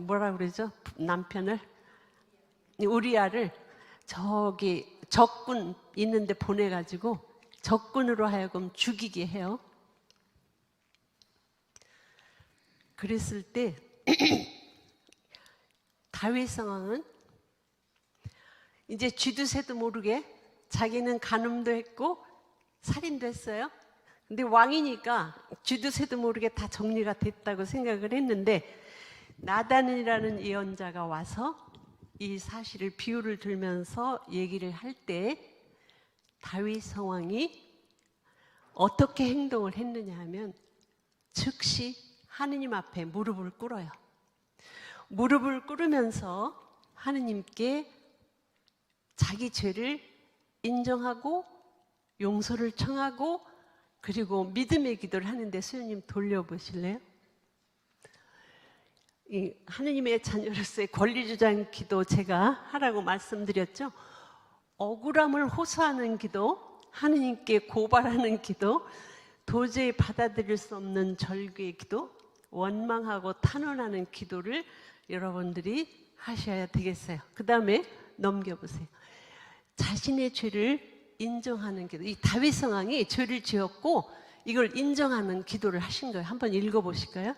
뭐라 그러죠? 남편을 우리아를 저기 적군 있는데 보내가지고 적군으로 하여금 죽이게 해요. 그랬을 때 다윗 상황은 이제 쥐도 새도 모르게 자기는 간음도 했고 살인도 했어요. 근데 왕이니까 쥐도 새도 모르게 다 정리가 됐다고 생각을 했는데 나단이라는 예언자가 와서 이 사실을 비유를 들면서 얘기를 할 때 다윗 성왕이 어떻게 행동을 했느냐 하면 즉시 하느님 앞에 무릎을 꿇어요. 무릎을 꿇으면서 하느님께 자기 죄를 인정하고 용서를 청하고 그리고 믿음의 기도를 하는데 수연님 돌려보실래요? 이 하느님의 자녀로서의 권리주장 기도 제가 하라고 말씀드렸죠. 억울함을 호소하는 기도, 하느님께 고발하는 기도, 도저히 받아들일 수 없는 절규의 기도, 원망하고 탄원하는 기도를 여러분들이 하셔야 되겠어요. 그 다음에 넘겨보세요. 자신의 죄를 인정하는 기도. 이 다윗 상황이 죄를 지었고 이걸 인정하는 기도를 하신 거예요. 한번 읽어보실까요?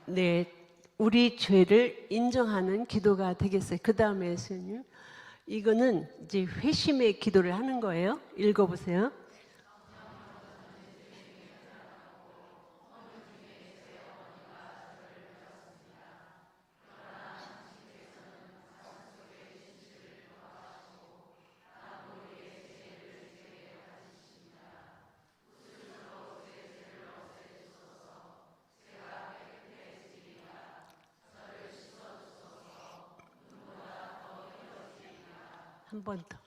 네, 우리 죄를 인정하는 기도가 되겠어요. 그 다음에 예수님, 이거는 이제 회심의 기도를 하는 거예요. 읽어보세요. 한 번 더.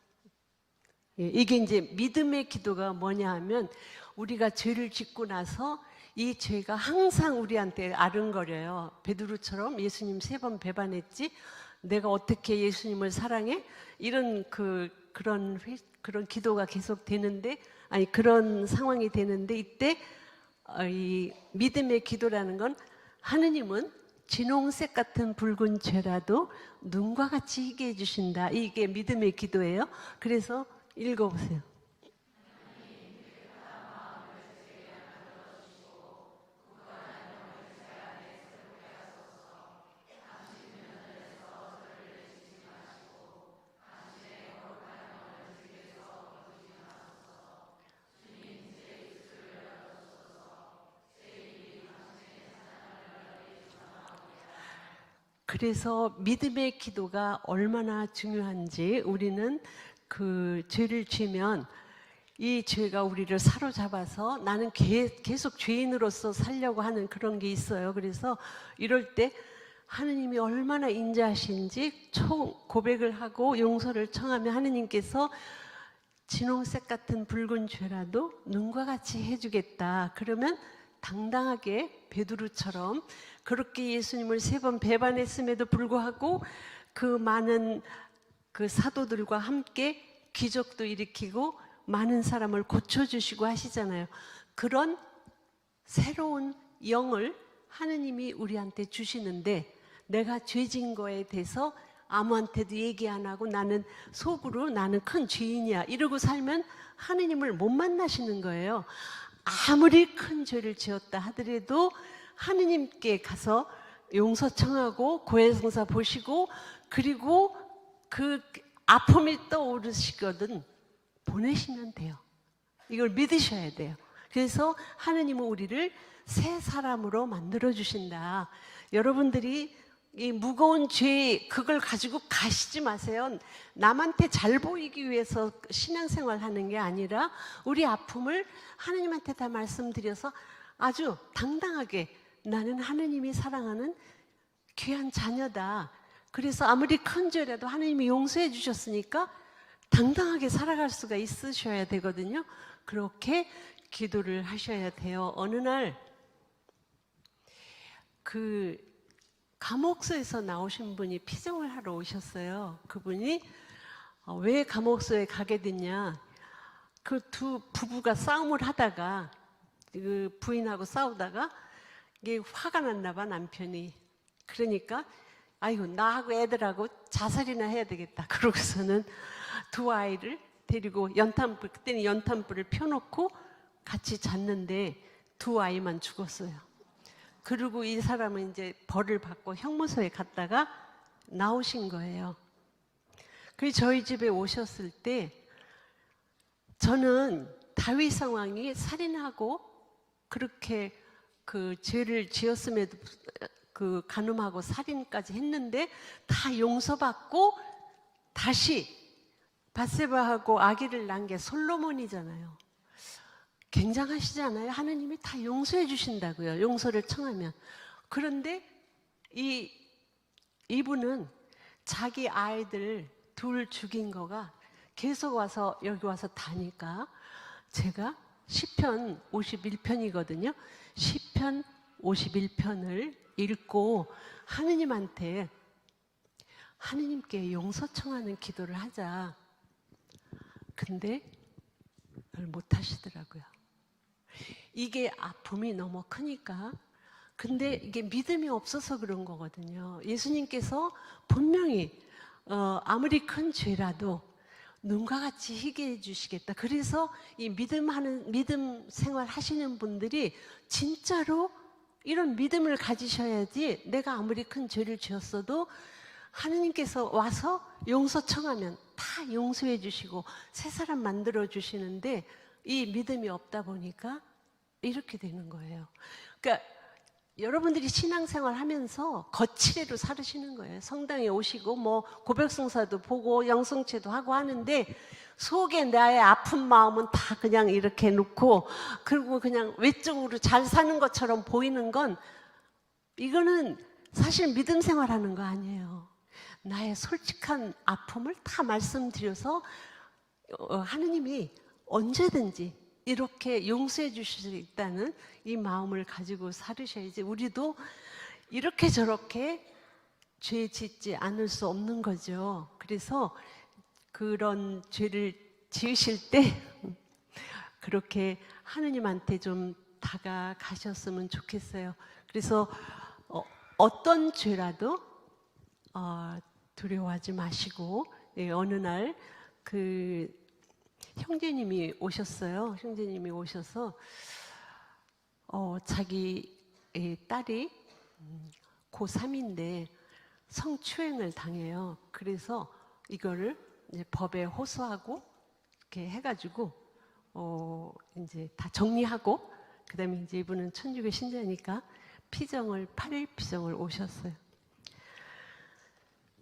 예, 이게 이제 믿음의 기도가 뭐냐 하면 우리가 죄를 짓고 나서 이 죄가 항상 우리한테 아른거려요. 베드로처럼 예수님 3번 배반했지? 내가 어떻게 예수님을 사랑해? 이런 그런 기도가 계속 되는데, 아니 그런 상황이 되는데 이때 이 믿음의 기도라는 건 하느님은 진홍색 같은 붉은 죄라도 눈과 같이 희게 해주신다. 이게 믿음의 기도예요. 그래서 읽어보세요. 그래서 믿음의 기도가 얼마나 중요한지 우리는 그 죄를 지면 이 죄가 우리를 사로잡아서 나는 계속 죄인으로서 살려고 하는 그런 게 있어요. 그래서 이럴 때 하느님이 얼마나 인자하신지 고백을 하고 용서를 청하면 하느님께서 진홍색 같은 붉은 죄라도 눈과 같이 해주겠다. 그러면 당당하게 베드로처럼 그렇게 예수님을 3번 배반했음에도 불구하고 그 많은 그 사도들과 함께 기적도 일으키고 많은 사람을 고쳐주시고 하시잖아요. 그런 새로운 영을 하느님이 우리한테 주시는데 내가 죄진 거에 대해서 아무한테도 얘기 안 하고 나는 속으로 나는 큰 죄인이야 이러고 살면 하느님을 못 만나시는 거예요. 아무리 큰 죄를 지었다 하더라도 하느님께 가서 용서 청하고 고해성사 보시고 그리고 그 아픔이 떠오르시거든 보내시면 돼요. 이걸 믿으셔야 돼요. 그래서 하느님은 우리를 새 사람으로 만들어 주신다. 여러분들이 이 무거운 죄 그걸 가지고 가시지 마세요. 남한테 잘 보이기 위해서 신앙생활 하는 게 아니라 우리 아픔을 하느님한테 다 말씀드려서 아주 당당하게 나는 하느님이 사랑하는 귀한 자녀다. 그래서 아무리 큰 죄라도 하느님이 용서해 주셨으니까 당당하게 살아갈 수가 있으셔야 되거든요. 그렇게 기도를 하셔야 돼요. 어느 날 그 감옥소에서 나오신 분이 피정을 하러 오셨어요. 그분이 왜 감옥소에 가게 됐냐. 그 두 부부가 싸움을 하다가 그 부인하고 싸우다가 이게 화가 났나 봐 남편이. 그러니까 아이고 나하고 애들하고 자살이나 해야 되겠다. 그러고서는 두 아이를 데리고 그때는 연탄불을 펴놓고 같이 잤는데 두 아이만 죽었어요. 그리고 이 사람은 이제 벌을 받고 형무소에 갔다가 나오신 거예요. 그래서 저희 집에 오셨을 때 저는 다윗 상황이 살인하고 그렇게 그 죄를 지었음에도 그 간음하고 살인까지 했는데 다 용서받고 다시 밧세바하고 아기를 낳은 게 솔로몬이잖아요. 굉장하시잖아요. 하느님이 다 용서해 주신다고요. 용서를 청하면. 그런데 이분은 자기 아이들 둘 죽인 거가 계속 와서 여기 와서 다니까 제가 시편 51편이거든요. 시편 51편을 읽고 하느님한테 하느님께 용서 청하는 기도를 하자. 근데 그걸 못 하시더라고요. 이게 아픔이 너무 크니까. 근데 이게 믿음이 없어서 그런 거거든요. 예수님께서 분명히 아무리 큰 죄라도 눈과 같이 희게 해주시겠다. 그래서 이 믿음 생활 하시는 분들이 진짜로 이런 믿음을 가지셔야지 내가 아무리 큰 죄를 지었어도 하느님께서 와서 용서 청하면 다 용서해 주시고 새 사람 만들어 주시는데 이 믿음이 없다 보니까 이렇게 되는 거예요. 그러니까 여러분들이 신앙생활 하면서 거칠애로 살으시는 거예요. 성당에 오시고 뭐 고백성사도 보고 영성체도 하고 하는데 속에 나의 아픈 마음은 다 그냥 이렇게 놓고 그리고 그냥 외적으로 잘 사는 것처럼 보이는 건 이거는 사실 믿음 생활하는 거 아니에요. 나의 솔직한 아픔을 다 말씀드려서 하느님이 언제든지 이렇게 용서해 주실 수 있다는 이 마음을 가지고 살으셔야지. 우리도 이렇게 저렇게 죄 짓지 않을 수 없는 거죠. 그래서 그런 죄를 지으실 때 그렇게 하느님한테 좀 다가가셨으면 좋겠어요. 그래서 어떤 죄라도 두려워하지 마시고 어느 날 그 형제님이 오셨어요. 형제님이 오셔서 자기 딸이 고3인데 성추행을 당해요. 그래서 이거를 이제 법에 호소하고 이렇게 해가지고 이제 다 정리하고 그다음에 이제 이분은 천주교 신자니까 8일 피정을 오셨어요.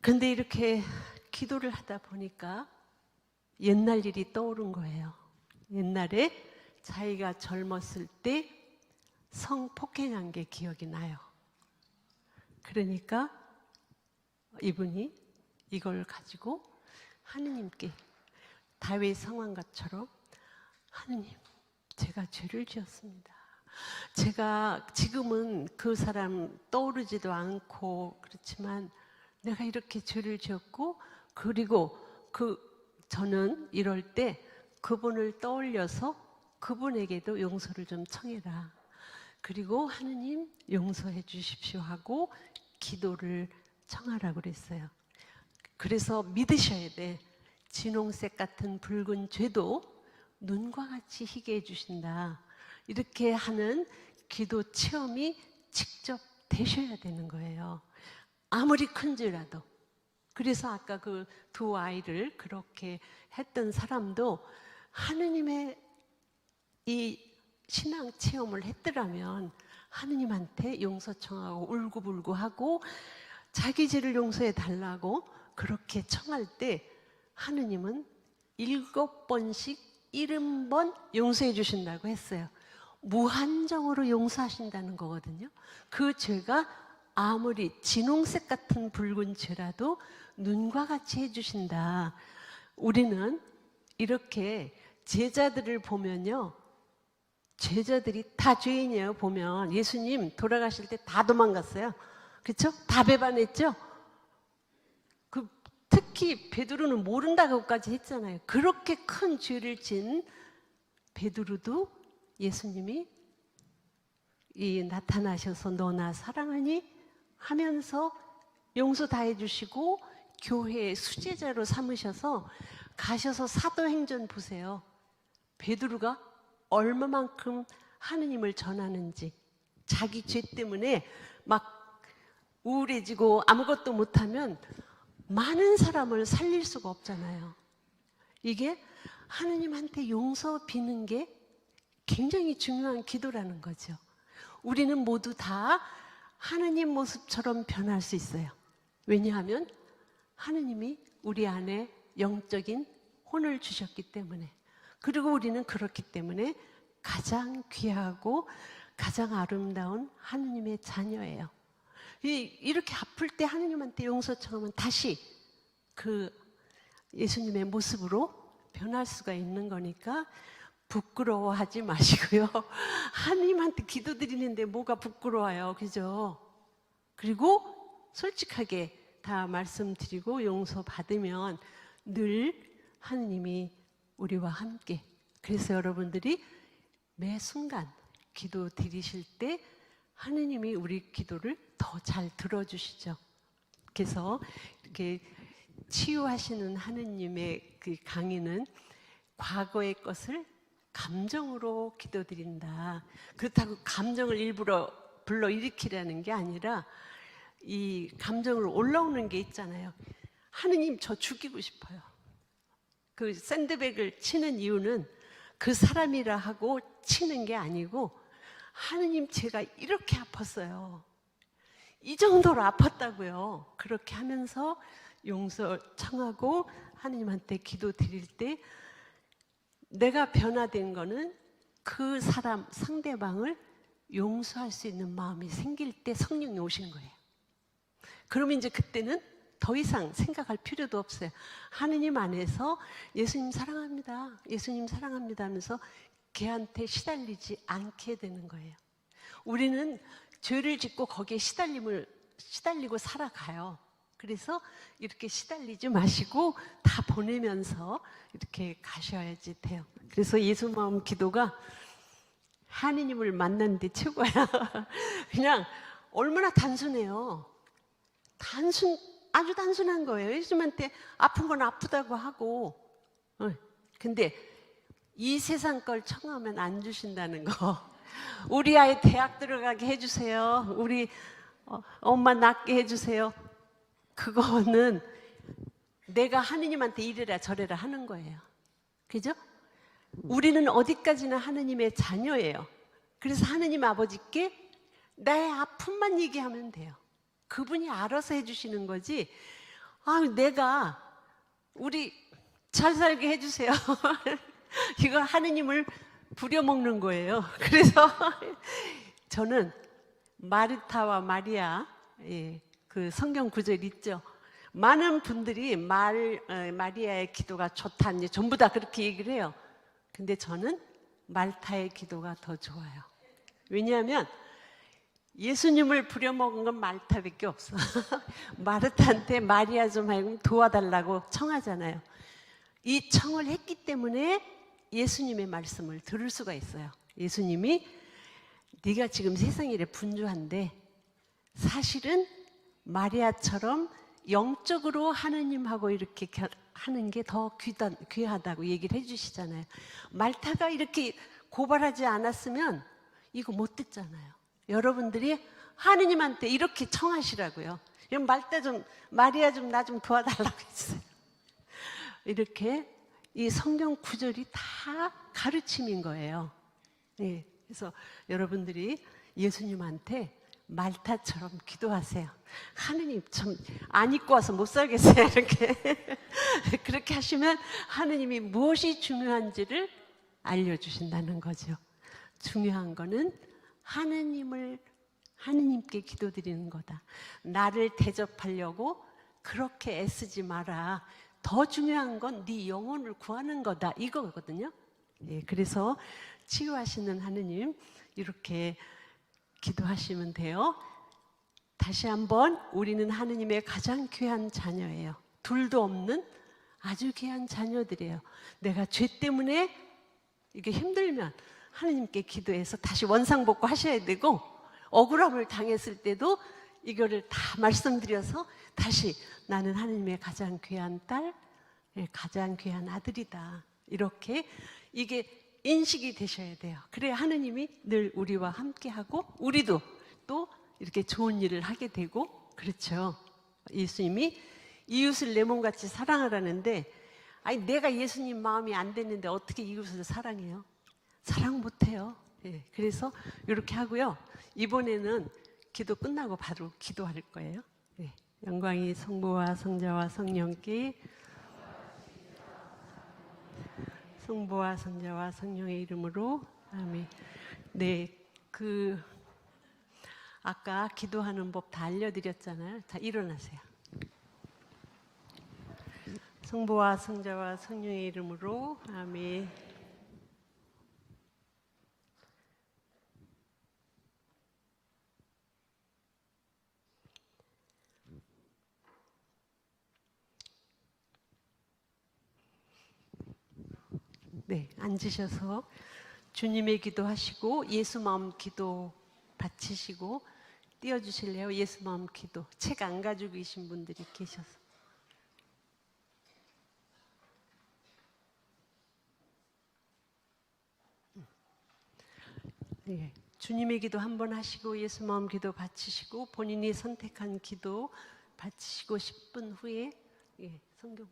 근데 이렇게 기도를 하다 보니까 옛날 일이 떠오른 거예요. 옛날에 자기가 젊었을 때 성폭행한 게 기억이 나요. 그러니까 이분이 이걸 가지고 하느님께 다윗 상황가처럼 하느님, 제가 죄를 지었습니다. 제가 지금은 그 사람 떠오르지도 않고 그렇지만 내가 이렇게 죄를 지었고, 그리고 저는 이럴 때 그분을 떠올려서 그분에게도 용서를 좀 청해라. 그리고 하느님 용서해 주십시오 하고 기도를 청하라고 그랬어요. 그래서 믿으셔야 돼. 진홍색 같은 붉은 죄도 눈과 같이 희게 해주신다. 이렇게 하는 기도 체험이 직접 되셔야 되는 거예요. 아무리 큰 죄라도. 그래서 아까 그 두 아이를 그렇게 했던 사람도 하느님의 이 신앙 체험을 했더라면 하느님한테 용서 청하고 울고불고 하고 자기 죄를 용서해 달라고 그렇게 청할 때 하느님은 7번씩 70번 용서해 주신다고 했어요. 무한정으로 용서하신다는 거거든요. 그 죄가 아무리 진홍색 같은 붉은 죄라도 눈과 같이 해주신다. 우리는 이렇게 제자들을 보면요, 제자들이 다 죄인이에요. 보면 예수님 돌아가실 때 다 도망갔어요. 그렇죠? 다 배반했죠? 특히 베드로는 모른다고까지 했잖아요. 그렇게 큰 죄를 진 베드로도 예수님이 나타나셔서 너 나 사랑하니? 하면서 용서 다 해주시고 교회의 수제자로 삼으셔서 가셔서 사도행전 보세요. 베드로가 얼마만큼 하느님을 전하는지, 자기 죄 때문에 막 우울해지고 아무것도 못하면 많은 사람을 살릴 수가 없잖아요. 이게 하느님한테 용서 비는 게 굉장히 중요한 기도라는 거죠. 우리는 모두 다 하느님 모습처럼 변할 수 있어요. 왜냐하면 하느님이 우리 안에 영적인 혼을 주셨기 때문에, 그리고 우리는 그렇기 때문에 가장 귀하고 가장 아름다운 하느님의 자녀예요. 이렇게 아플 때 하느님한테 용서 청하면 다시 그 예수님의 모습으로 변할 수가 있는 거니까 부끄러워하지 마시고요. 하느님한테 기도드리는데 뭐가 부끄러워요, 그죠? 그리고 솔직하게 다 말씀드리고 용서받으면 늘 하느님이 우리와 함께. 그래서 여러분들이 매 순간 기도 드리실 때 하느님이 우리 기도를 더 잘 들어주시죠. 그래서 이렇게 치유하시는 하느님의 그 강의는 과거의 것을 감정으로 기도드린다. 그렇다고 감정을 일부러 불러일으키려는 게 아니라 이 감정을 올라오는 게 있잖아요. 하느님 저 죽이고 싶어요. 그 샌드백을 치는 이유는 그 사람이라 하고 치는 게 아니고 하느님 제가 이렇게 아팠어요. 이 정도로 아팠다고요. 그렇게 하면서 용서 청하고 하느님한테 기도 드릴 때 내가 변화된 거는 그 사람 상대방을 용서할 수 있는 마음이 생길 때 성령이 오신 거예요. 그러면 이제 그때는 더 이상 생각할 필요도 없어요. 하느님 안에서 예수님 사랑합니다. 예수님 사랑합니다 하면서 걔한테 시달리지 않게 되는 거예요. 우리는 죄를 짓고 거기에 시달리고 살아가요. 그래서 이렇게 시달리지 마시고 다 보내면서 이렇게 가셔야지 돼요. 그래서 예수 마음 기도가 하느님을 만나는 데 최고야. 그냥 얼마나 단순해요. 아주 단순한 거예요. 예수님한테 아픈 건 아프다고 하고. 근데 이 세상 걸 청하면 안 주신다는 거. 우리 아이 대학 들어가게 해주세요. 우리 엄마 낫게 해주세요. 그거는 내가 하느님한테 이래라 저래라 하는 거예요. 그죠? 우리는 어디까지나 하느님의 자녀예요. 그래서 하느님 아버지께 나의 아픔만 얘기하면 돼요. 그분이 알아서 해주시는 거지 아, 내가 우리 잘 살게 해주세요. 이거 하느님을 부려먹는 거예요. 그래서 저는 마르타와 마리아, 그 성경 구절 있죠. 많은 분들이 마리아의 기도가 좋다, 이제 전부 다 그렇게 얘기를 해요. 근데 저는 말타의 기도가 더 좋아요. 왜냐하면 예수님을 부려먹은 건 말타밖에 없어. 마르타한테 마리아 좀 하여금 도와달라고 청하잖아요. 이 청을 했기 때문에 예수님의 말씀을 들을 수가 있어요. 예수님이 네가 지금 세상 일에 분주한데 사실은 마리아처럼 영적으로 하느님하고 이렇게 하는 게 더 귀하다고 얘기를 해주시잖아요. 말타가 이렇게 고발하지 않았으면 이거 못 듣잖아요. 여러분들이 하느님한테 이렇게 청하시라고요. 마리아 좀 나 좀 도와달라고 했어요. 이렇게 이 성경 구절이 다 가르침인 거예요. 네, 그래서 여러분들이 예수님한테 말타처럼 기도하세요. 하느님 참 안 입고 와서 못 살겠어요. 이렇게 그렇게 하시면 하느님이 무엇이 중요한지를 알려주신다는 거죠. 중요한 거는 하느님께 기도드리는 거다. 나를 대접하려고 그렇게 애쓰지 마라. 더 중요한 건 네 영혼을 구하는 거다, 이거거든요. 예, 그래서 치유하시는 하느님 이렇게 기도하시면 돼요. 다시 한번 우리는 하느님의 가장 귀한 자녀예요. 둘도 없는 아주 귀한 자녀들이에요. 내가 죄 때문에 이게 힘들면 하느님께 기도해서 다시 원상복구 하셔야 되고, 억울함을 당했을 때도 이거를 다 말씀드려서 다시 나는 하느님의 가장 귀한 딸, 가장 귀한 아들이다, 이렇게 이게 인식이 되셔야 돼요. 그래야 하느님이 늘 우리와 함께하고 우리도 또 이렇게 좋은 일을 하게 되고, 그렇죠. 예수님이 이웃을 내 몸같이 사랑하라는데, 아니 내가 예수님 마음이 안 됐는데 어떻게 이웃을 사랑해요? 사랑 못해요. 예, 그래서 이렇게 하고요. 이번에는 기도 끝나고 바로 기도할 거예요. 예, 영광이 성부와 성자와 성령께, 성부와 성자와 성령의 이름으로 아멘. 네, 아까 기도하는 법 다 알려드렸잖아요. 자, 일어나세요. 성부와 성자와 성령의 이름으로 아멘. 네, 앉으셔서 주님의 기도하시고 예수 마음 기도 바치시고 띄워주실래요? 예수 마음 기도. 책 안 가지고 계신 분들이 계셔서. 네, 주님의 기도 한번 하시고 예수 마음 기도 바치시고 본인이 선택한 기도 바치시고 10분 후에 성경.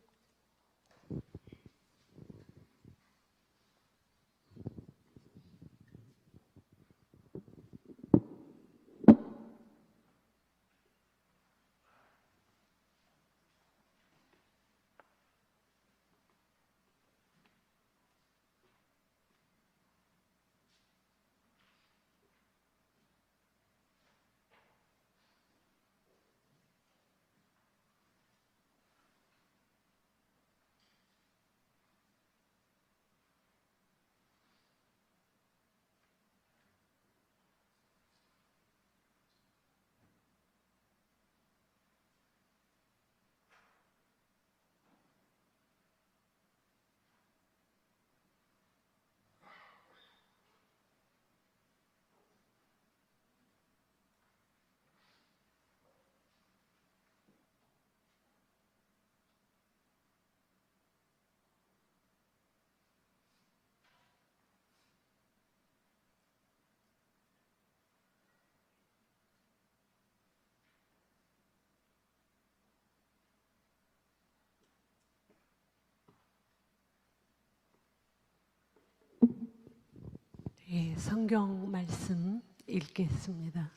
예, 성경 말씀 읽겠습니다.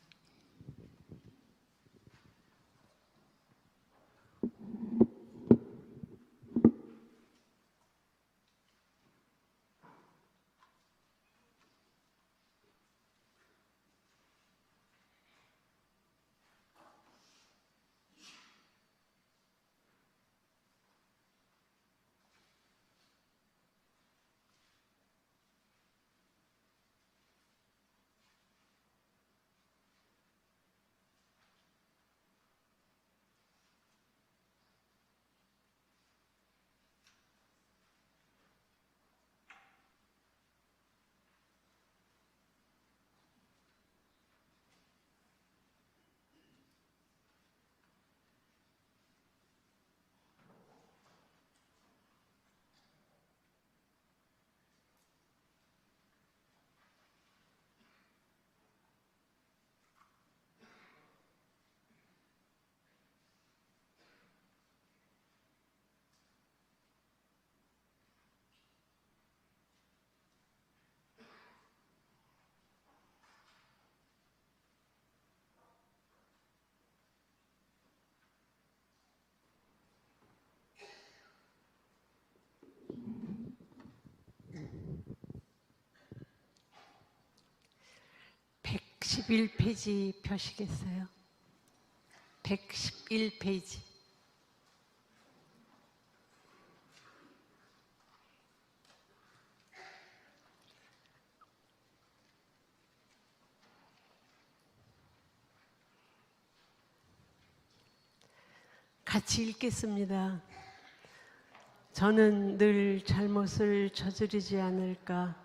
111페이지 펴시겠어요? 111페이지. 같이 읽겠습니다. 저는 늘 잘못을 저지르지 않을까.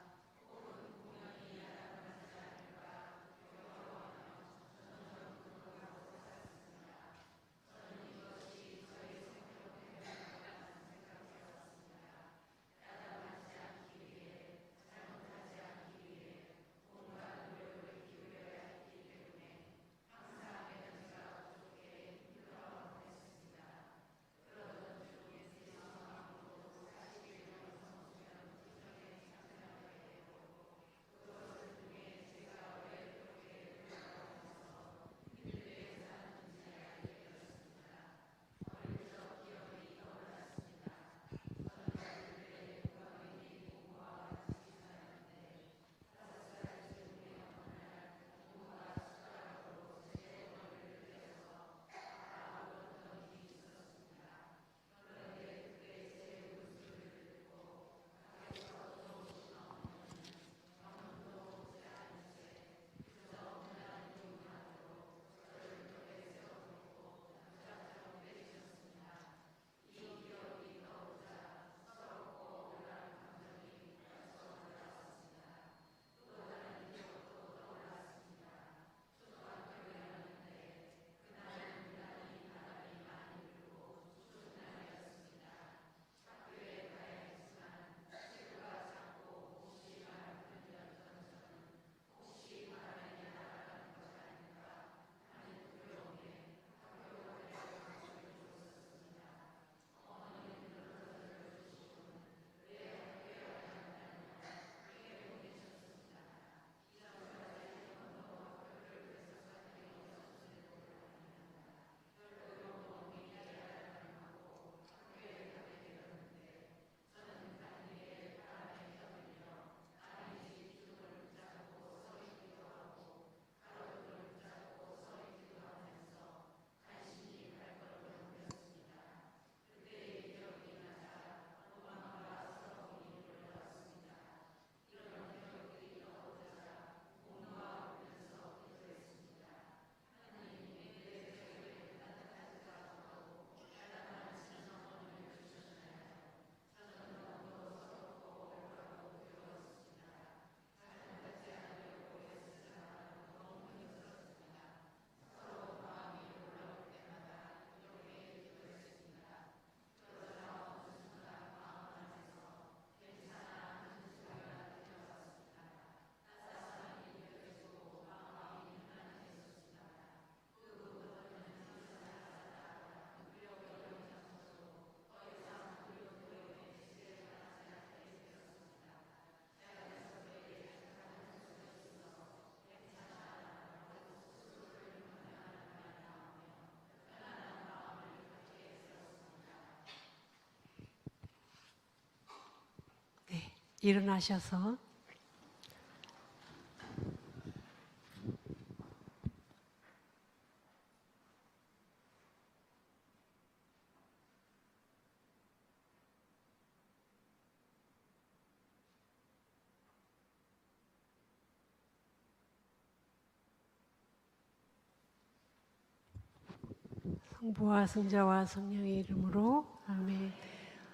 일어나셔서 성부와 성자와 성령의 이름으로 아멘.